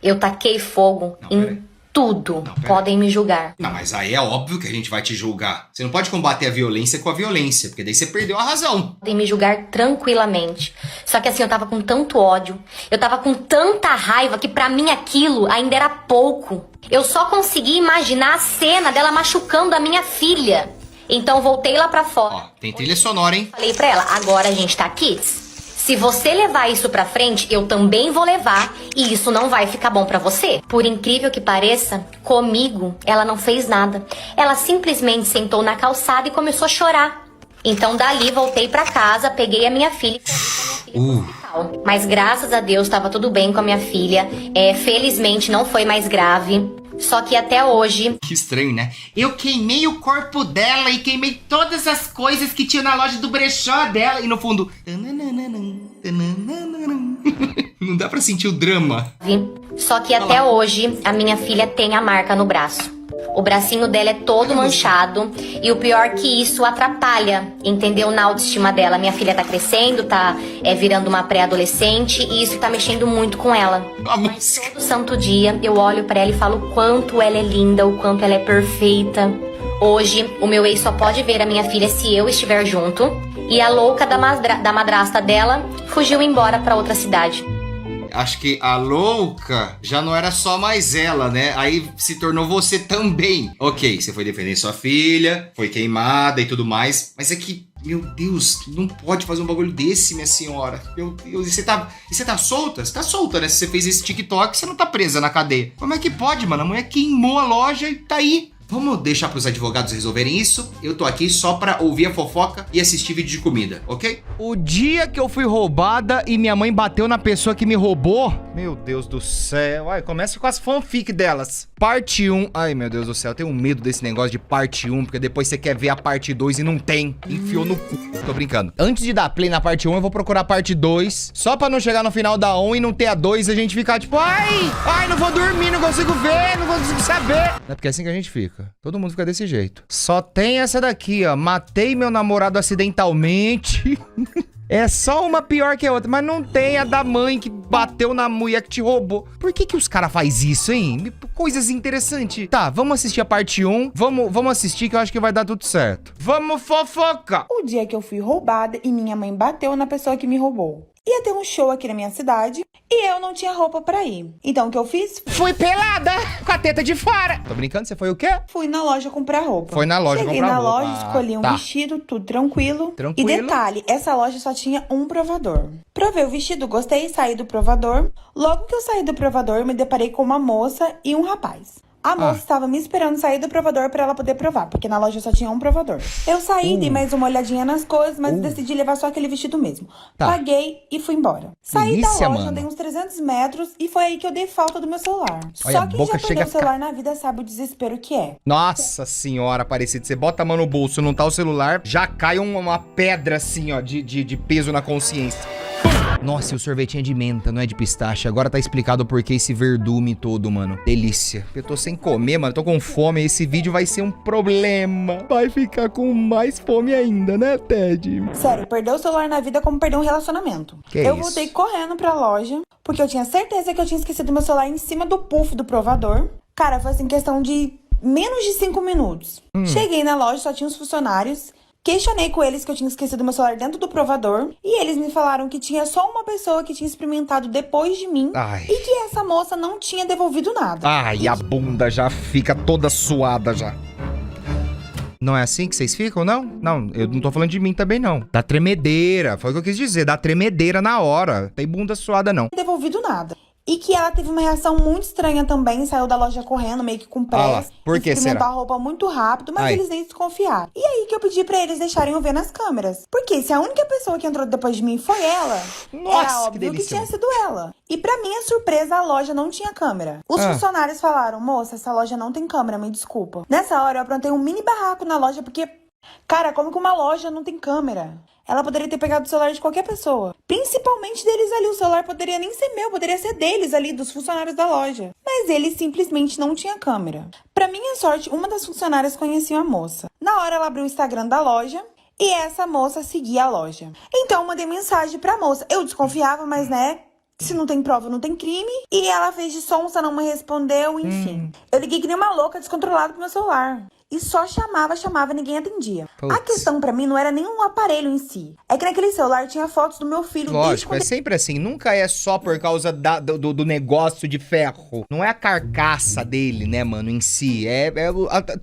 Eu taquei fogo em tudo. Podem me julgar. Não, mas aí é óbvio que a gente vai te julgar. Você não pode combater a violência com a violência, porque daí você perdeu a razão. Podem me julgar tranquilamente. Só que assim, eu tava com tanto ódio, eu tava com tanta raiva que pra mim aquilo ainda era pouco. Eu só consegui imaginar a cena dela machucando a minha filha. Então voltei lá pra fora. Ó, tem trilha sonora, hein? Falei pra ela, agora a gente tá kids. Se você levar isso pra frente, eu também vou levar e isso não vai ficar bom pra você. Por incrível que pareça, comigo ela não fez nada. Ela simplesmente sentou na calçada e começou a chorar. Então dali voltei pra casa, peguei a minha filha e fui pro hospital. Mas graças a Deus estava tudo bem com a minha filha. Felizmente não foi mais grave. Só que até hoje... Que estranho, né? Eu queimei o corpo dela e queimei todas as coisas que tinha na loja do brechó dela. E no fundo... Não dá pra sentir o drama. Só que até hoje a minha filha tem a marca no braço. O bracinho dela é todo manchado. E o pior que isso atrapalha, entendeu? Na autoestima dela. Minha filha tá crescendo, tá virando uma pré-adolescente. E isso tá mexendo muito com ela. Mas todo santo dia eu olho pra ela e falo o quanto ela é linda, o quanto ela é perfeita. Hoje o meu ex só pode ver a minha filha se eu estiver junto. E a louca da madrasta dela fugiu embora pra outra cidade. Acho que a louca já não era só mais ela, né? Aí se tornou você também. Ok, você foi defender sua filha, foi queimada e tudo mais. Mas é que, meu Deus, não pode fazer um bagulho desse, minha senhora. Meu Deus, e você tá solta? Você tá solta, né? Se você fez esse TikTok, você não tá presa na cadeia. Como é que pode, mano? A mulher queimou a loja e tá aí. Vamos deixar pros advogados resolverem isso? Eu tô aqui só pra ouvir a fofoca e assistir vídeo de comida, ok? O dia que eu fui roubada e minha mãe bateu na pessoa que me roubou... Meu Deus do céu. Ai, começa com as fanfic delas. Parte 1. Ai, meu Deus do céu. Eu tenho medo desse negócio de parte 1, porque depois você quer ver a parte 2 e não tem. Enfiou no cu. Tô brincando. Antes de dar play na parte 1, eu vou procurar a parte 2. Só pra não chegar no final da 1 e não ter a 2 e a gente ficar tipo... Ai, não vou dormir, não consigo ver, não consigo saber. É porque é assim que a gente fica. Todo mundo fica desse jeito. Só tem essa daqui, ó. Matei meu namorado acidentalmente. É só uma pior que a outra. Mas não tem a da mãe que bateu na mulher que te roubou. Por que os caras fazem isso, hein? Coisas interessantes. Tá, vamos assistir a parte 1. Vamos assistir que eu acho que vai dar tudo certo. Vamos fofocar. O dia que eu fui roubada e minha mãe bateu na pessoa que me roubou. Ia ter um show aqui na minha cidade e eu não tinha roupa pra ir. Então o que eu fiz? Fui pelada, com a teta de fora. Tô brincando? Você foi o quê? Fui na loja comprar roupa. Foi na loja comprar roupa. Cheguei na loja, escolhi um vestido, tudo tranquilo. E detalhe, essa loja só tinha um provador. Provei o vestido, gostei, saí do provador. Logo que eu saí do provador, me deparei com uma moça e um rapaz. A moça estava me esperando sair do provador pra ela poder provar, porque na loja só tinha um provador. Eu saí, dei mais uma olhadinha nas coisas, mas decidi levar só aquele vestido mesmo. Paguei e fui embora. Saí da loja, andei uns 300 metros e foi aí que eu dei falta do meu celular. Só quem já perdeu o celular na vida sabe o desespero que é. Nossa senhora, Aparecida, você bota a mão no bolso, não tá o celular, já cai uma pedra assim, ó, de peso na consciência. Nossa, e o sorvetinho é de menta, não é de pistache. Agora tá explicado por que esse verdume todo, mano. Delícia. Eu tô sem comer, mano. Tô com fome. Esse vídeo vai ser um problema. Vai ficar com mais fome ainda, né, Ted? Sério, perder o celular na vida é como perder um relacionamento. Eu voltei correndo pra loja, porque eu tinha certeza que eu tinha esquecido meu celular em cima do puff do provador. Cara, foi assim, questão de menos de 5 minutos. Cheguei na loja, só tinha os funcionários. Questionei com eles que eu tinha esquecido meu celular dentro do provador. E eles me falaram que tinha só uma pessoa que tinha experimentado depois de mim. E que essa moça não tinha devolvido nada. Ai, a bunda já fica toda suada já. Não é assim que vocês ficam, não? Não, eu não tô falando de mim também, não. Dá tremedeira, foi o que eu quis dizer. Dá tremedeira na hora. Não tem bunda suada, não. Não devolvido nada. E que ela teve uma reação muito estranha também, saiu da loja correndo, meio que com pressa. Por que será? Experimentou a roupa muito rápido, mas eles nem desconfiaram. E aí que eu pedi pra eles deixarem eu ver nas câmeras. Porque se a única pessoa que entrou depois de mim foi ela, era óbvio que tinha sido ela. E pra minha surpresa, a loja não tinha câmera. Os funcionários falaram, moça, essa loja não tem câmera, me desculpa. Nessa hora, eu aprontei um mini barraco na loja, porque Cara, como que uma loja não tem câmera? Ela poderia ter pegado o celular de qualquer pessoa. Principalmente deles ali. O celular poderia nem ser meu, poderia ser deles ali, dos funcionários da loja. Mas ele simplesmente não tinha câmera. Pra minha sorte, uma das funcionárias conhecia a moça. Na hora ela abriu o Instagram da loja e essa moça seguia a loja. Então eu mandei mensagem pra moça. Eu desconfiava, mas né... Se não tem prova, não tem crime. E ela fez de sonsa, não me respondeu, enfim. Eu liguei que nem uma louca, descontrolada pro meu celular. E só chamava, ninguém atendia. Putz. A questão pra mim não era nem um aparelho em si. É que naquele celular tinha fotos do meu filho. Lógico, é sempre assim. Nunca é só por causa do negócio de ferro. Não é a carcaça dele, né, mano, em si.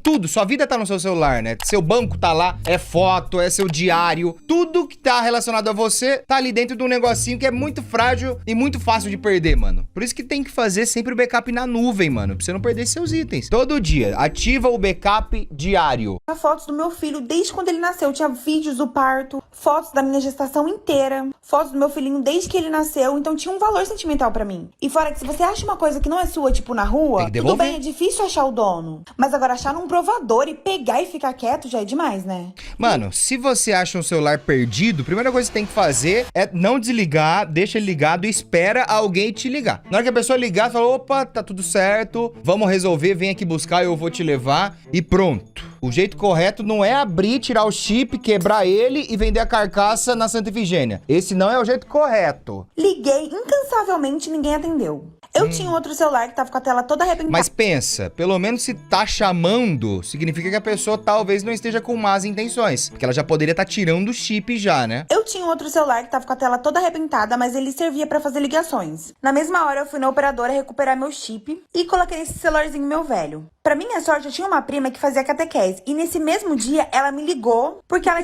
Tudo. Sua vida tá no seu celular, né? Seu banco tá lá, é foto, é seu diário. Tudo que tá relacionado a você tá ali dentro de um negocinho que é muito frágil e muito fácil de perder, mano. Por isso que tem que fazer sempre o backup na nuvem, mano. Pra você não perder seus itens. Todo dia, ativa o backup diário. Fotos do meu filho desde quando ele nasceu. Tinha vídeos do parto, fotos da minha gestação inteira, fotos do meu filhinho desde que ele nasceu. Então tinha um valor sentimental pra mim. E fora que se você acha uma coisa que não é sua, tipo na rua, tudo bem, é difícil achar o dono. Mas agora achar num provador e pegar e ficar quieto já é demais, né? Mano, se você acha um celular perdido, a primeira coisa que você tem que fazer é não desligar, deixa ele ligado e espera alguém te ligar. Na hora que a pessoa ligar, fala, opa, tá tudo certo, vamos resolver, vem aqui buscar, eu vou te levar e pronto. O jeito correto não é abrir, tirar o chip, quebrar ele e vender a carcaça na Santa Efigênia. Esse não é o jeito correto. Liguei incansavelmente e ninguém atendeu. Eu tinha um outro celular que tava com a tela toda arrebentada. Mas pensa, pelo menos se tá chamando, significa que a pessoa talvez não esteja com más intenções. Porque ela já poderia estar tirando o chip já, né? Eu tinha um outro celular que tava com a tela toda arrebentada, mas ele servia pra fazer ligações. Na mesma hora eu fui na operadora recuperar meu chip e coloquei esse celularzinho meu velho. Pra minha sorte, eu tinha uma prima que fazia catequese. E nesse mesmo dia, ela me ligou porque ela...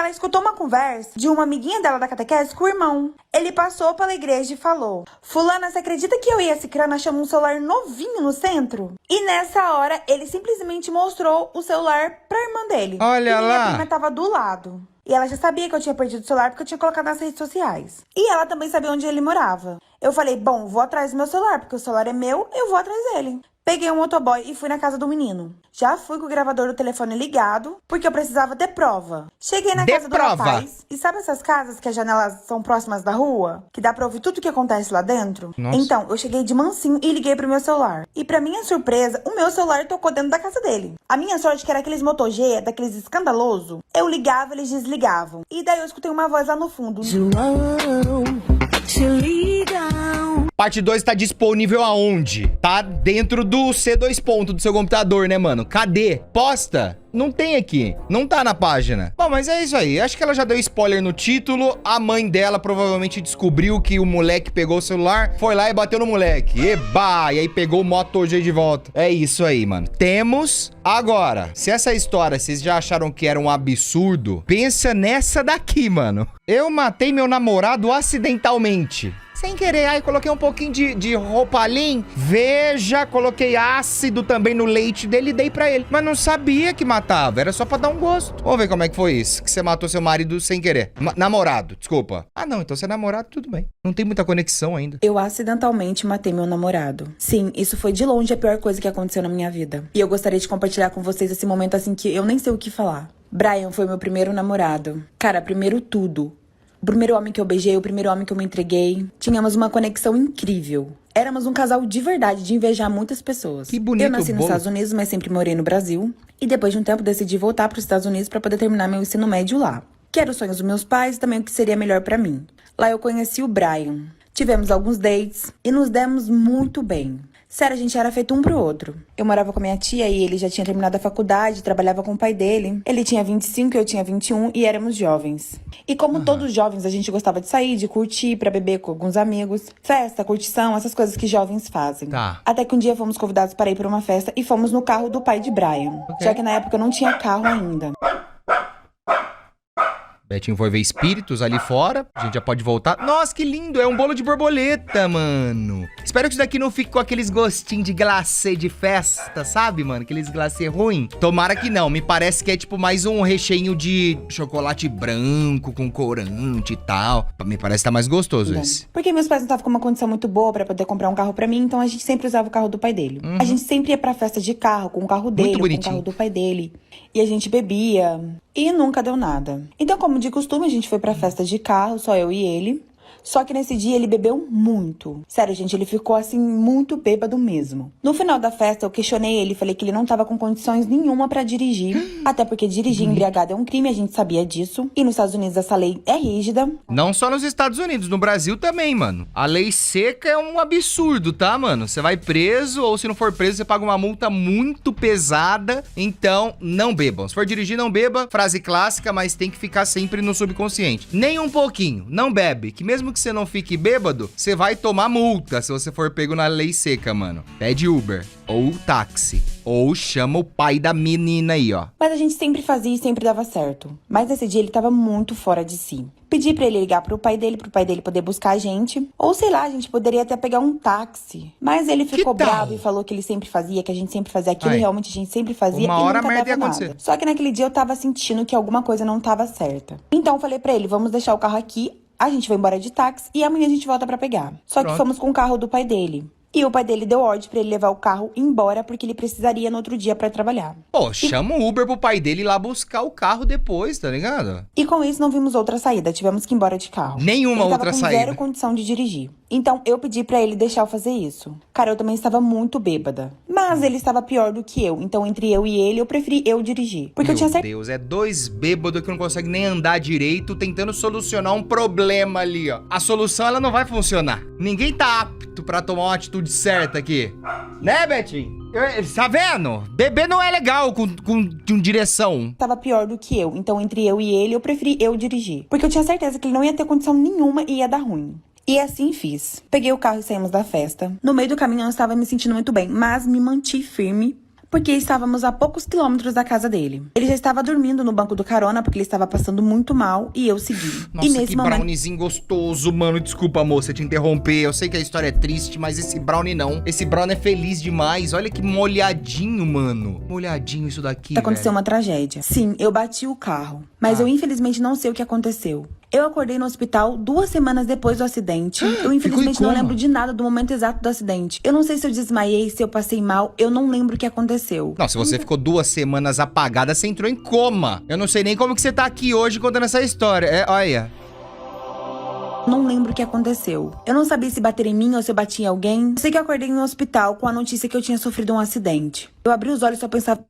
escutou uma conversa de uma amiguinha dela da catequese com o irmão. Ele passou pela igreja e falou: Fulana, você acredita que eu e a Cicrana achamos um celular novinho no centro? E nessa hora, ele simplesmente mostrou o celular pra irmã dele. Olha lá! E minha prima tava do lado. E ela já sabia que eu tinha perdido o celular porque eu tinha colocado nas redes sociais. E ela também sabia onde ele morava. Eu falei, bom, vou atrás do meu celular, porque o celular é meu, eu vou atrás dele. Peguei um motoboy e fui na casa do menino. Já fui com o gravador do telefone ligado, porque eu precisava ter prova. Cheguei na casa do rapaz, e sabe essas casas que as janelas são próximas da rua? Que dá pra ouvir tudo o que acontece lá dentro? Nossa. Então, eu cheguei de mansinho e liguei pro meu celular. E pra minha surpresa, o meu celular tocou dentro da casa dele. A minha sorte que era aqueles Moto G, daqueles escandaloso. Eu ligava, eles desligavam. E daí eu escutei uma voz lá no fundo. João, se liga. Parte 2 tá disponível aonde? Tá dentro do C2 ponto do seu computador, né, mano? Cadê? Posta? Não tem aqui. Não tá na página. Bom, mas é isso aí. Acho que ela já deu spoiler no título. A mãe dela provavelmente descobriu que o moleque pegou o celular, foi lá e bateu no moleque. Eba! E aí pegou o Moto G de volta. É isso aí, mano. Temos. Agora, se essa história vocês já acharam que era um absurdo, pensa nessa daqui, mano. Eu matei meu namorado acidentalmente. Sem querer, aí coloquei um pouquinho de Ropalin. Veja, coloquei ácido também no leite dele e dei pra ele. Mas não sabia que matava, era só pra dar um gosto. Vamos ver como é que foi isso, que você matou seu marido sem querer. Namorado, desculpa. Ah não, então você é namorado, tudo bem. Não tem muita conexão ainda. Eu acidentalmente matei meu namorado. Sim, isso foi de longe a pior coisa que aconteceu na minha vida. E eu gostaria de compartilhar com vocês esse momento assim que eu nem sei o que falar. Brian foi meu primeiro namorado. Cara, primeiro tudo. O primeiro homem que eu beijei, o primeiro homem que eu me entreguei. Tínhamos uma conexão incrível. Éramos um casal de verdade, de invejar muitas pessoas. Que bonito. Eu nasci nos Estados Unidos, mas sempre morei no Brasil. E depois de um tempo decidi voltar para os Estados Unidos para poder terminar meu ensino médio lá. Que era os sonhos dos meus pais e também o que seria melhor para mim. Lá eu conheci o Brian. Tivemos alguns dates e nos demos muito bem. Sério, a gente era feito um pro outro. Eu morava com a minha tia e ele já tinha terminado a faculdade, trabalhava com o pai dele. Ele tinha 25, eu tinha 21 e éramos jovens. E como todos jovens, a gente gostava de sair, de curtir, pra beber com alguns amigos. Festa, curtição, essas coisas que jovens fazem. Tá. Até que um dia fomos convidados para ir pra uma festa e fomos no carro do pai de Brian. Já que na época eu não tinha carro ainda. Betinho foi ver espíritos ali fora. A gente já pode voltar. Nossa, que lindo! É um bolo de borboleta, mano. Espero que isso daqui não fique com aqueles gostinhos de glacê de festa, sabe, mano? Aqueles glacê ruim. Tomara que não. Me parece que é tipo mais um recheio de chocolate branco com corante e tal. Me parece que tá mais gostoso esse. Porque meus pais não estavam com uma condição muito boa pra poder comprar um carro pra mim, então a gente sempre usava o carro do pai dele. A gente sempre ia pra festa de carro, com o carro dele, com o carro do pai dele. E a gente bebia. E nunca deu nada. Então, como de costume, a gente foi pra festa de carro, só eu e ele. Só que nesse dia ele bebeu muito. Sério, gente, ele ficou assim, muito bêbado mesmo. No final da festa, eu questionei ele, falei que ele não tava com condições nenhuma pra dirigir. Até porque dirigir embriagado é um crime, a gente sabia disso. E nos Estados Unidos essa lei é rígida. Não só nos Estados Unidos, no Brasil também, mano. A lei seca é um absurdo, tá, mano? Você vai preso, ou se não for preso, você paga uma multa muito pesada. Então, não bebam. Se for dirigir, não beba. Frase clássica, mas tem que ficar sempre no subconsciente. Nem um pouquinho. Não bebe, que mesmo que você não fique bêbado, você vai tomar multa se você for pego na lei seca, mano. Pede Uber, ou táxi, ou chama o pai da menina aí, ó. Mas a gente sempre fazia e sempre dava certo. Mas nesse dia ele tava muito fora de si. Pedi pra ele ligar pro pai dele poder buscar a gente. Ou sei lá, a gente poderia até pegar um táxi. Mas ele ficou bravo e falou que ele sempre fazia, que a gente sempre fazia aquilo. Realmente a gente sempre fazia uma e hora nunca a merda ia dava acontecer. nada. Só que naquele dia eu tava sentindo que alguma coisa não tava certa. Então eu falei pra ele, vamos deixar o carro aqui. A gente vai embora de táxi e amanhã a gente volta pra pegar. Só que fomos com o carro do pai dele. E o pai dele deu ordem pra ele levar o carro embora porque ele precisaria no outro dia pra trabalhar. Pô, chama o Uber pro pai dele ir lá buscar o carro depois, tá ligado? E com isso não vimos outra saída, tivemos que ir embora de carro. Nenhuma outra saída. Ele tava com zero condição de dirigir. Então eu pedi pra ele deixar eu fazer isso. Cara, eu também estava muito bêbada. Mas ele estava pior do que eu. Então entre eu e ele, eu preferi eu dirigir. Porque eu tinha certeza. Meu Deus, é dois bêbados que não conseguem nem andar direito, tentando solucionar um problema ali, ó. A solução, ela não vai funcionar. Ninguém tá apto pra tomar uma atitude certa aqui. Né, Betinho? Tá vendo? Beber não é legal com direção. Tava pior do que eu. Então entre eu e ele, eu preferi eu dirigir. Porque eu tinha certeza que ele não ia ter condição nenhuma e ia dar ruim. E assim fiz. Peguei o carro e saímos da festa. No meio do caminho eu não estava me sentindo muito bem, mas me mantive firme, porque estávamos a poucos quilômetros da casa dele. Ele já estava dormindo no banco do carona, porque ele estava passando muito mal, e eu segui. Nossa, e nesse que momento... browniezinho gostoso, mano. Desculpa, moça, te interromper. Eu sei que a história é triste, mas esse brownie não. Esse brownie é feliz demais. Olha que molhadinho, mano. Molhadinho isso daqui, Aconteceu uma tragédia. Sim, eu bati o carro. Mas eu infelizmente não sei o que aconteceu. Eu acordei no hospital 2 semanas depois do acidente. Eu infelizmente não lembro de nada do momento exato do acidente. Eu não sei se eu desmaiei, se eu passei mal. Eu não lembro o que aconteceu. Não, se você ficou 2 semanas apagada, você entrou em coma. Eu não sei nem como que você tá aqui hoje contando essa história. Olha... Não lembro o que aconteceu. Eu não sabia se bater em mim ou se eu bati em alguém. Eu sei que eu acordei no hospital com a notícia que eu tinha sofrido um acidente. Eu abri os olhos e só pensava...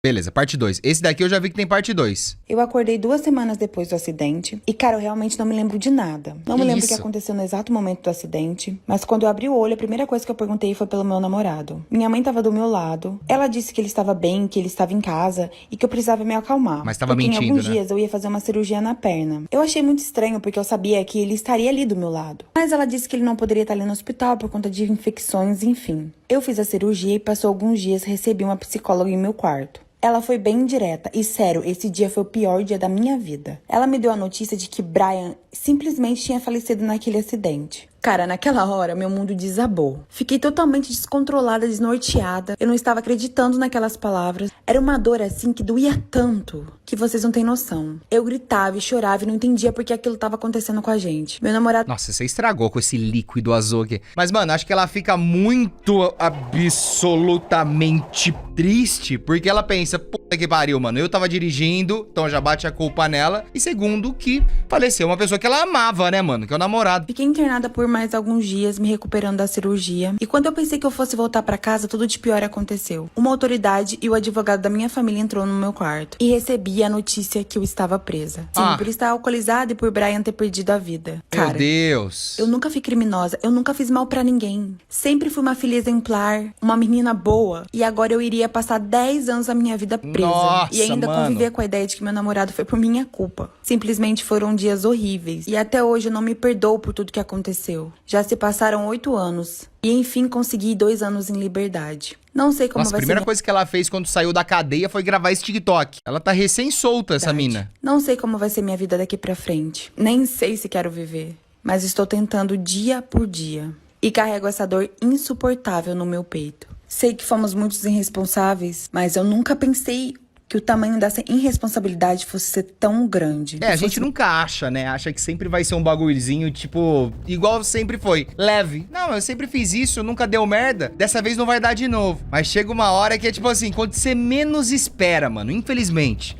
Beleza, parte 2. Esse daqui eu já vi que tem parte 2. Eu acordei 2 semanas depois do acidente. E, cara, eu realmente não me lembro de nada. Não me lembro o que aconteceu no exato momento do acidente. Mas quando eu abri o olho, a primeira coisa que eu perguntei foi pelo meu namorado. Minha mãe tava do meu lado. Ela disse que ele estava bem, que ele estava em casa e que eu precisava me acalmar. Mas tava mentindo, em alguns né? dias eu ia fazer uma cirurgia na perna. Eu achei muito estranho porque eu sabia que ele estaria ali do meu lado. Mas ela disse que ele não poderia estar ali no hospital por conta de infecções, enfim. Eu fiz a cirurgia e passou alguns dias recebi uma psicóloga em meu quarto. Ela foi bem direta e, sério, esse dia foi o pior dia da minha vida. Ela me deu a notícia de que Brian simplesmente tinha falecido naquele acidente. Cara, naquela hora, meu mundo desabou. Fiquei totalmente descontrolada, desnorteada. Eu não estava acreditando naquelas palavras. Era uma dor assim que doía tanto que vocês não têm noção. Eu gritava e chorava e não entendia por que aquilo estava acontecendo com a gente. Meu namorado... Nossa, você estragou com esse líquido azul aqui. Mas, mano, acho que ela fica muito absolutamente triste, porque ela pensa, puta que pariu, mano, eu tava dirigindo, então já bate a culpa nela. E segundo, que faleceu uma pessoa que ela amava, né, mano, que é o namorado. Fiquei internada por mais alguns dias, me recuperando da cirurgia. E quando eu pensei que eu fosse voltar pra casa, tudo de pior aconteceu. Uma autoridade e o advogado da minha família entrou no meu quarto e recebi a notícia que eu estava presa. Sim, por estar alcoolizada e por Brian ter perdido a vida. Cara, meu Deus. Eu nunca fui criminosa, eu nunca fiz mal pra ninguém. Sempre fui uma filha exemplar, uma menina boa. E agora eu iria passar 10 anos da minha vida presa. Nossa, e ainda conviver com a ideia de que meu namorado foi por minha culpa. Simplesmente foram dias horríveis. E até hoje eu não me perdoo por tudo que aconteceu. aconteceu. Já se passaram 8 anos. E enfim consegui 2 anos em liberdade. Não sei como Nossa, a vai ser. primeira coisa que ela fez quando saiu da cadeia foi gravar esse TikTok. Ela tá recém-solta, essa mina. Não sei como vai ser minha vida daqui pra frente. Nem sei se quero viver. Mas estou tentando dia por dia. E carrego essa dor insuportável no meu peito. Sei que fomos muitos irresponsáveis, mas eu nunca pensei que o tamanho dessa irresponsabilidade fosse ser tão grande. A gente nunca acha, né? Acha que sempre vai ser um bagulhozinho, tipo, igual sempre foi. Leve. Não, eu sempre fiz isso, nunca deu merda. Dessa vez não vai dar de novo. Mas chega uma hora que é tipo assim, quando você menos espera, mano, infelizmente.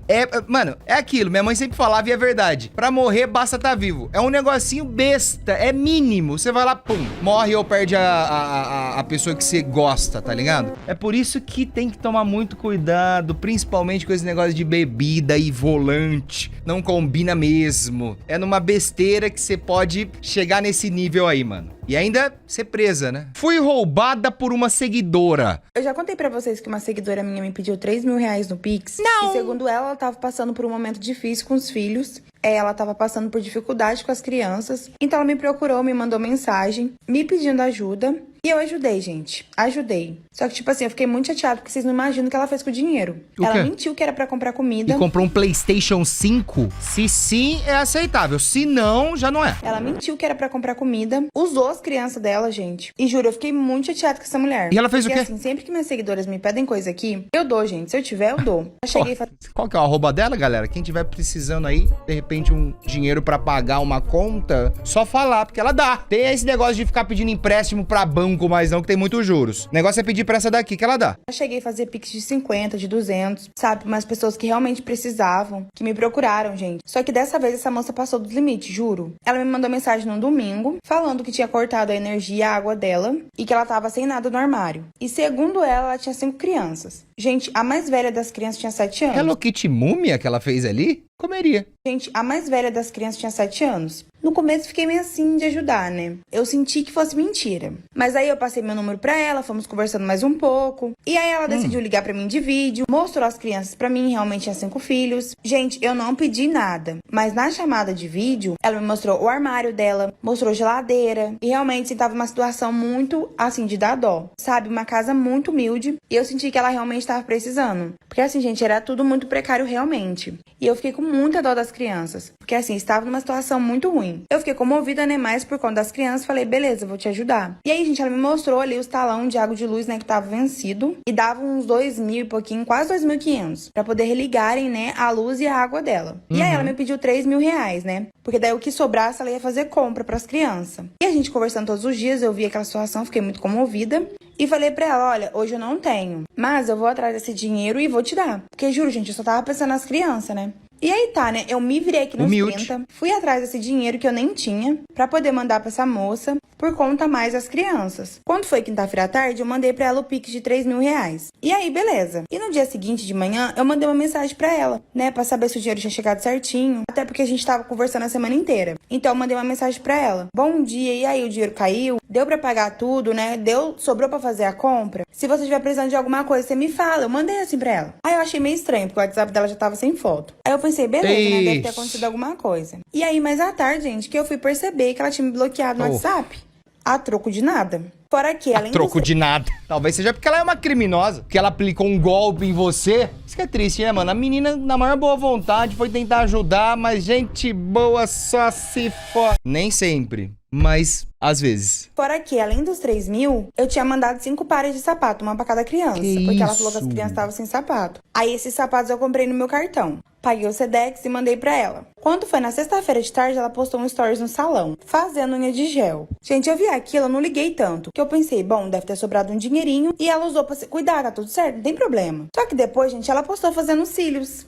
Mano, é aquilo, minha mãe sempre falava e é verdade. Pra morrer, basta tá vivo. É um negocinho besta, é mínimo. Você vai lá, pum, morre ou perde a pessoa que você gosta, tá ligado? É por isso que tem que tomar muito cuidado, principalmente com esse negócio de bebida e volante. Não combina mesmo. É numa besteira que você pode chegar nesse nível aí, mano. E ainda ser presa, né? Fui roubada por uma seguidora. Eu já contei pra vocês que uma seguidora minha me pediu 3 mil reais no Pix. Não! E segundo ela tava passando por um momento difícil com os filhos. Ela tava passando por dificuldade com as crianças. Então ela me procurou, me mandou mensagem, me pedindo ajuda. E eu ajudei, gente. Ajudei. Só que, tipo assim, eu fiquei muito chateada porque vocês não imaginam o que ela fez com o dinheiro. Ela mentiu que era pra comprar comida. E comprou um PlayStation 5? Se sim, é aceitável. Se não, já não é. Ela mentiu que era pra comprar comida. Usou as crianças dela, gente. E juro, eu fiquei muito chateada com essa mulher. E ela fez o quê? Assim, sempre que minhas seguidoras me pedem coisa aqui, eu dou, gente. Se eu tiver, eu dou. Eu cheguei e falei... Qual que é o arroba dela, galera? Quem tiver precisando aí, de repente, um dinheiro pra pagar uma conta, só falar, porque ela dá. Tem esse negócio de ficar pedindo empréstimo pra banco, mas não, que tem muitos juros. O negócio é pedir pra essa daqui que ela dá. Eu cheguei a fazer Pix de 50, de 200, sabe? Umas pessoas que realmente precisavam, que me procuraram, gente. Só que dessa vez essa moça passou dos limites, juro. Ela me mandou mensagem num domingo, falando que tinha cortado a energia e a água dela e que ela tava sem nada no armário. E segundo ela tinha 5 crianças. Gente, a mais velha das crianças tinha 7 anos. Hello Kitty múmia que ela fez ali? Comeria. Gente, a mais velha das crianças tinha 7 anos. No começo fiquei meio assim de ajudar, né? Eu senti que fosse mentira. Mas aí eu passei meu número pra ela, fomos conversando mais um pouco. E aí ela decidiu ligar pra mim de vídeo, mostrou as crianças pra mim, realmente tinha 5 filhos. Gente, eu não pedi nada. Mas na chamada de vídeo, ela me mostrou o armário dela, mostrou geladeira. E realmente tava uma situação muito, assim, de dar dó. Sabe? Uma casa muito humilde. E eu senti que ela realmente tava precisando. Porque assim, gente, era tudo muito precário realmente. E eu fiquei com muita dó das crianças. Porque assim, estava numa situação muito ruim. Eu fiquei comovida, né, mais por conta das crianças, falei, beleza, vou te ajudar. E aí, gente, ela me mostrou ali os talão de água de luz, né, que tava vencido, e dava uns 2.000 e pouquinho, quase 2.500, pra poder religarem, né, a luz e a água dela. E aí ela me pediu 3 mil reais, né, porque daí o que sobrasse ela ia fazer compra pras crianças. E a gente conversando todos os dias, eu vi aquela situação, fiquei muito comovida, e falei pra ela, olha, hoje eu não tenho, mas eu vou atrás desse dinheiro e vou te dar. Porque, juro, gente, eu só tava pensando nas crianças, né. E aí tá, né? Eu me virei aqui nos 30, fui atrás desse dinheiro que eu nem tinha, pra poder mandar pra essa moça, por conta mais das crianças. Quando foi quinta-feira à tarde, eu mandei pra ela o Pix de 3 mil reais. E aí, beleza. E no dia seguinte de manhã, eu mandei uma mensagem pra ela, né? Pra saber se o dinheiro tinha chegado certinho, até porque a gente tava conversando a semana inteira. Então, eu mandei uma mensagem pra ela. Bom dia, e aí, o dinheiro caiu? Deu pra pagar tudo, né? Sobrou pra fazer a compra? Se você estiver precisando de alguma coisa, você me fala. Eu mandei assim pra ela. Aí eu achei meio estranho, porque o WhatsApp dela já tava sem foto. Aí eu pensei, beleza, né? Deve ter acontecido alguma coisa. E aí, mais à tarde, gente, que eu fui perceber que ela tinha me bloqueado no WhatsApp. A troco de nada. Fora que ela... A troco de nada. Talvez seja porque ela é uma criminosa. Que ela aplicou um golpe em você. Isso que é triste, né, mano? A menina, na maior boa vontade, foi tentar ajudar, mas gente boa só se for. Nem sempre. Mas, às vezes. Fora que, além dos 3 mil, eu tinha mandado 5 pares de sapato, uma pra cada criança. Porque ela falou que as crianças estavam sem sapato. Aí, esses sapatos eu comprei no meu cartão. Paguei o Sedex e mandei pra ela. Quando foi na sexta-feira de tarde, ela postou um stories no salão, fazendo unha de gel. Gente, eu vi aquilo, eu não liguei tanto. Que eu pensei, bom, deve ter sobrado um dinheirinho. E ela usou pra se cuidar, tá tudo certo, não tem problema. Só que depois, gente, ela postou fazendo cílios.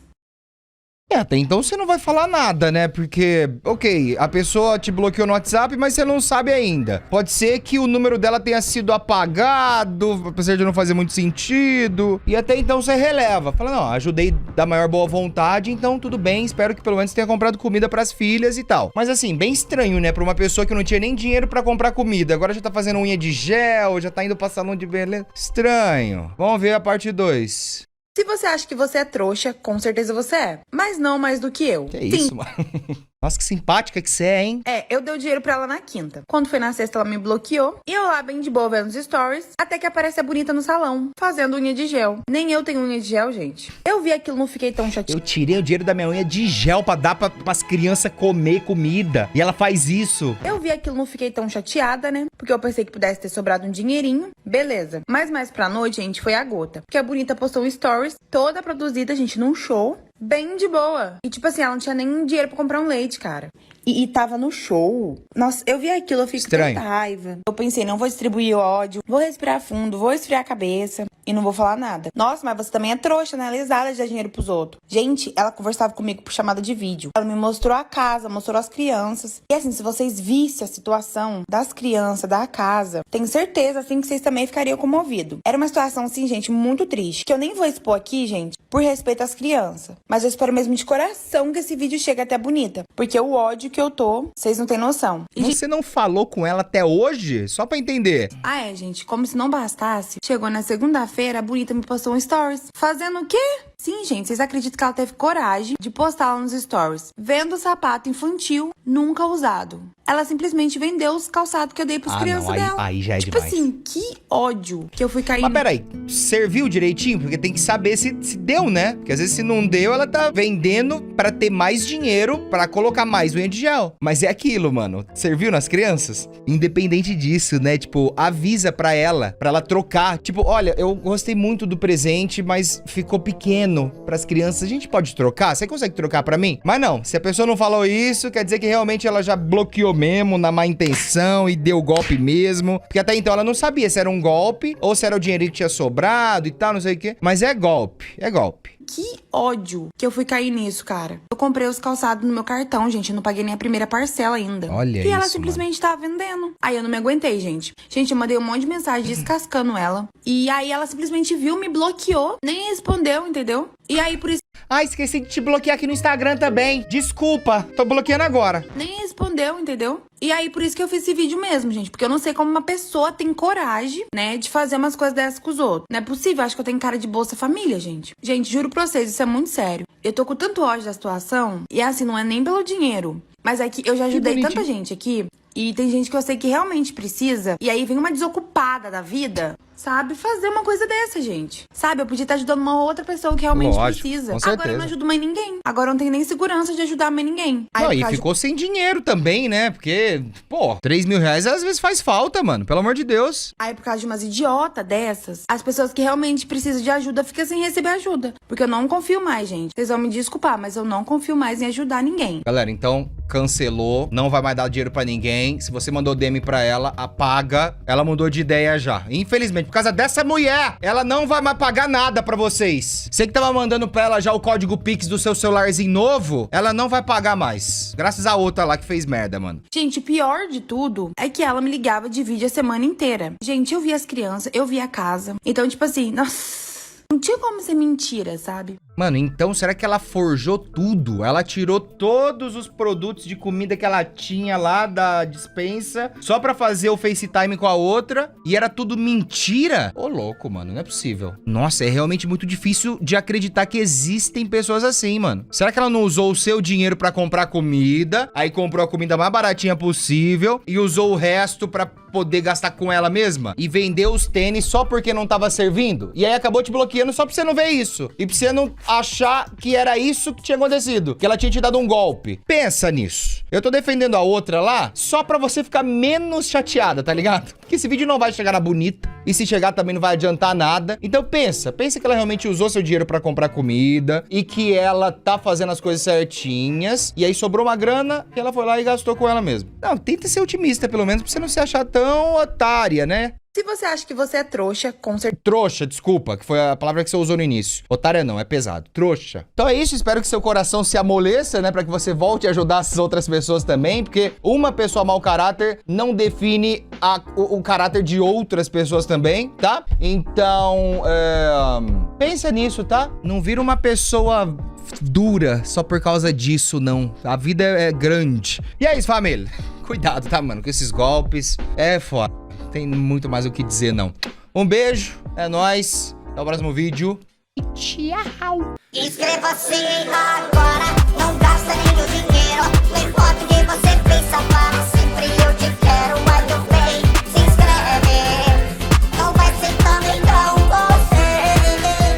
Até então você não vai falar nada, né? Porque, ok, a pessoa te bloqueou no WhatsApp, mas você não sabe ainda. Pode ser que o número dela tenha sido apagado, apesar de não fazer muito sentido. E até então você releva. Fala, não, ajudei da maior boa vontade, então tudo bem, espero que pelo menos tenha comprado comida pras filhas e tal. Mas assim, bem estranho, né? Pra uma pessoa que não tinha nem dinheiro pra comprar comida. Agora já tá fazendo unha de gel, já tá indo pra salão de beleza. Estranho. Vamos ver a parte 2. Se você acha que você é trouxa, com certeza você é. Mas não mais do que eu. Que isso, mano? Nossa, que simpática que você é, hein? Eu dei o dinheiro pra ela na quinta. Quando foi na sexta, ela me bloqueou. E eu lá, bem de boa, vendo os stories. Até que aparece a bonita no salão, fazendo unha de gel. Nem eu tenho unha de gel, gente. Eu vi aquilo, não fiquei tão chateada. Eu tirei o dinheiro da minha unha de gel pra dar pras crianças comer comida. E ela faz isso. Eu vi aquilo, não fiquei tão chateada, né? Porque eu pensei que pudesse ter sobrado um dinheirinho. Beleza. Mas mais pra noite, gente, foi a gota. Porque a bonita postou um stories, toda produzida, gente, num show. Bem de boa. E tipo assim, ela não tinha nem dinheiro pra comprar um leite, cara. E tava no show. Nossa, eu vi aquilo, eu fico com tanta raiva. Eu pensei, não vou distribuir ódio, vou respirar fundo, vou esfriar a cabeça e não vou falar nada. Nossa, mas você também é trouxa, né? Lesada de dar dinheiro pros outros. Gente, ela conversava comigo por chamada de vídeo. Ela me mostrou a casa, mostrou as crianças. E assim, se vocês vissem a situação das crianças, da casa, tenho certeza, assim, que vocês também ficariam comovidos. Era uma situação, assim, gente, muito triste. Que eu nem vou expor aqui, gente, por respeito às crianças. Mas eu espero mesmo de coração que esse vídeo chegue até a bonita. Porque o ódio que eu tô, vocês não têm noção. Você não falou com ela até hoje? Só pra entender. Gente, como se não bastasse, chegou na segunda-feira, a bonita me postou um stories. Fazendo o quê? Sim, gente, vocês acreditam que ela teve coragem de postar lá nos stories? Vendo sapato infantil, nunca usado. Ela simplesmente vendeu os calçados que eu dei pros crianças dela. Aí já é tipo demais. Assim, que ódio que eu fui cair. Mas peraí, serviu direitinho? Porque tem que saber se deu, né? Porque às vezes se não deu, ela tá vendendo pra ter mais dinheiro, pra colocar mais unha de gel. Mas é aquilo, mano. Serviu nas crianças? Independente disso, né? Tipo, avisa pra ela trocar. Tipo, olha, eu gostei muito do presente, mas ficou pequeno pras crianças. A gente pode trocar? Você consegue trocar pra mim? Mas não, se a pessoa não falou isso, quer dizer que realmente ela já bloqueou mesmo, na má intenção, e deu golpe mesmo. Porque até então ela não sabia se era um golpe, ou se era o dinheiro que tinha sobrado e tal, não sei o quê. Mas é golpe, é golpe. Que ódio que eu fui cair nisso, cara. Eu comprei os calçados no meu cartão, gente. Eu não paguei nem a primeira parcela ainda. Olha isso, e ela simplesmente tava vendendo. Aí eu não me aguentei, gente. Gente, eu mandei um monte de mensagem descascando ela. E aí ela simplesmente viu, me bloqueou. Nem respondeu, entendeu? E aí por isso... esqueci de te bloquear aqui no Instagram também. Desculpa, tô bloqueando agora. Nem respondeu, entendeu? E aí, por isso que eu fiz esse vídeo mesmo, gente. Porque eu não sei como uma pessoa tem coragem, né, de fazer umas coisas dessas com os outros. Não é possível, acho que eu tenho cara de Bolsa Família, gente. Gente, juro pra vocês, isso é muito sério. Eu tô com tanto ódio da situação, e assim, não é nem pelo dinheiro. Mas é que eu já ajudei tanta gente aqui, e tem gente que eu sei que realmente precisa, e aí vem uma desocupada da vida, sabe, fazer uma coisa dessa, gente. Sabe, eu podia estar ajudando uma outra pessoa que realmente precisa. Agora eu não ajudo mais ninguém. Agora eu não tenho nem segurança de ajudar mais ninguém. Não, e ficou sem dinheiro também, né? Porque, pô, 3 mil reais às vezes faz falta, mano. Pelo amor de Deus. Aí, por causa de umas idiotas dessas, as pessoas que realmente precisam de ajuda ficam sem receber ajuda. Porque eu não confio mais, gente. Vocês vão me desculpar, mas eu não confio mais em ajudar ninguém. Galera, então, cancelou. Não vai mais dar dinheiro pra ninguém. Se você mandou DM pra ela, apaga. Ela mudou de ideia já. Infelizmente, por causa dessa mulher, ela não vai mais pagar nada pra vocês. Você que tava mandando pra ela já o código Pix do seu celularzinho novo, ela não vai pagar mais. Graças a outra lá que fez merda, mano. Gente, o pior de tudo é que ela me ligava de vídeo a semana inteira. Gente, eu via as crianças, eu via a casa. Então, tipo assim, nossa... Não tinha como ser mentira, sabe? Mano, então será que ela forjou tudo? Ela tirou todos os produtos de comida que ela tinha lá da despensa só pra fazer o FaceTime com a outra e era tudo mentira? Ô, louco, mano, não é possível. Nossa, é realmente muito difícil de acreditar que existem pessoas assim, mano. Será que ela não usou o seu dinheiro pra comprar comida, aí comprou a comida mais baratinha possível e usou o resto pra poder gastar com ela mesma? E vendeu os tênis só porque não tava servindo? E aí acabou te bloqueando só pra você não ver isso. E pra você não achar que era isso que tinha acontecido. Que ela tinha te dado um golpe. Pensa nisso. Eu tô defendendo a outra lá só pra você ficar menos chateada, tá ligado? Porque esse vídeo não vai chegar na bonita. E se chegar também não vai adiantar nada. Então pensa que ela realmente usou seu dinheiro pra comprar comida. E que ela tá fazendo as coisas certinhas. E aí sobrou uma grana e ela foi lá e gastou com ela mesma. Não, tenta ser otimista pelo menos pra você não se achar tão otária, né? Se você acha que você é trouxa, com certeza... Trouxa, desculpa, que foi a palavra que você usou no início. Otária não, é pesado. Trouxa. Então é isso, espero que seu coração se amoleça, né? Pra que você volte a ajudar as outras pessoas também, porque uma pessoa mau caráter não define o caráter de outras pessoas também, tá? Então, pensa nisso, tá? Não vira uma pessoa dura só por causa disso, não. A vida é grande. E é isso, família. Cuidado, tá, mano? Com esses golpes. É foda. Tem muito mais o que dizer, não. Um beijo, é nóis. Até o próximo vídeo. E tchau. Inscreva-se agora.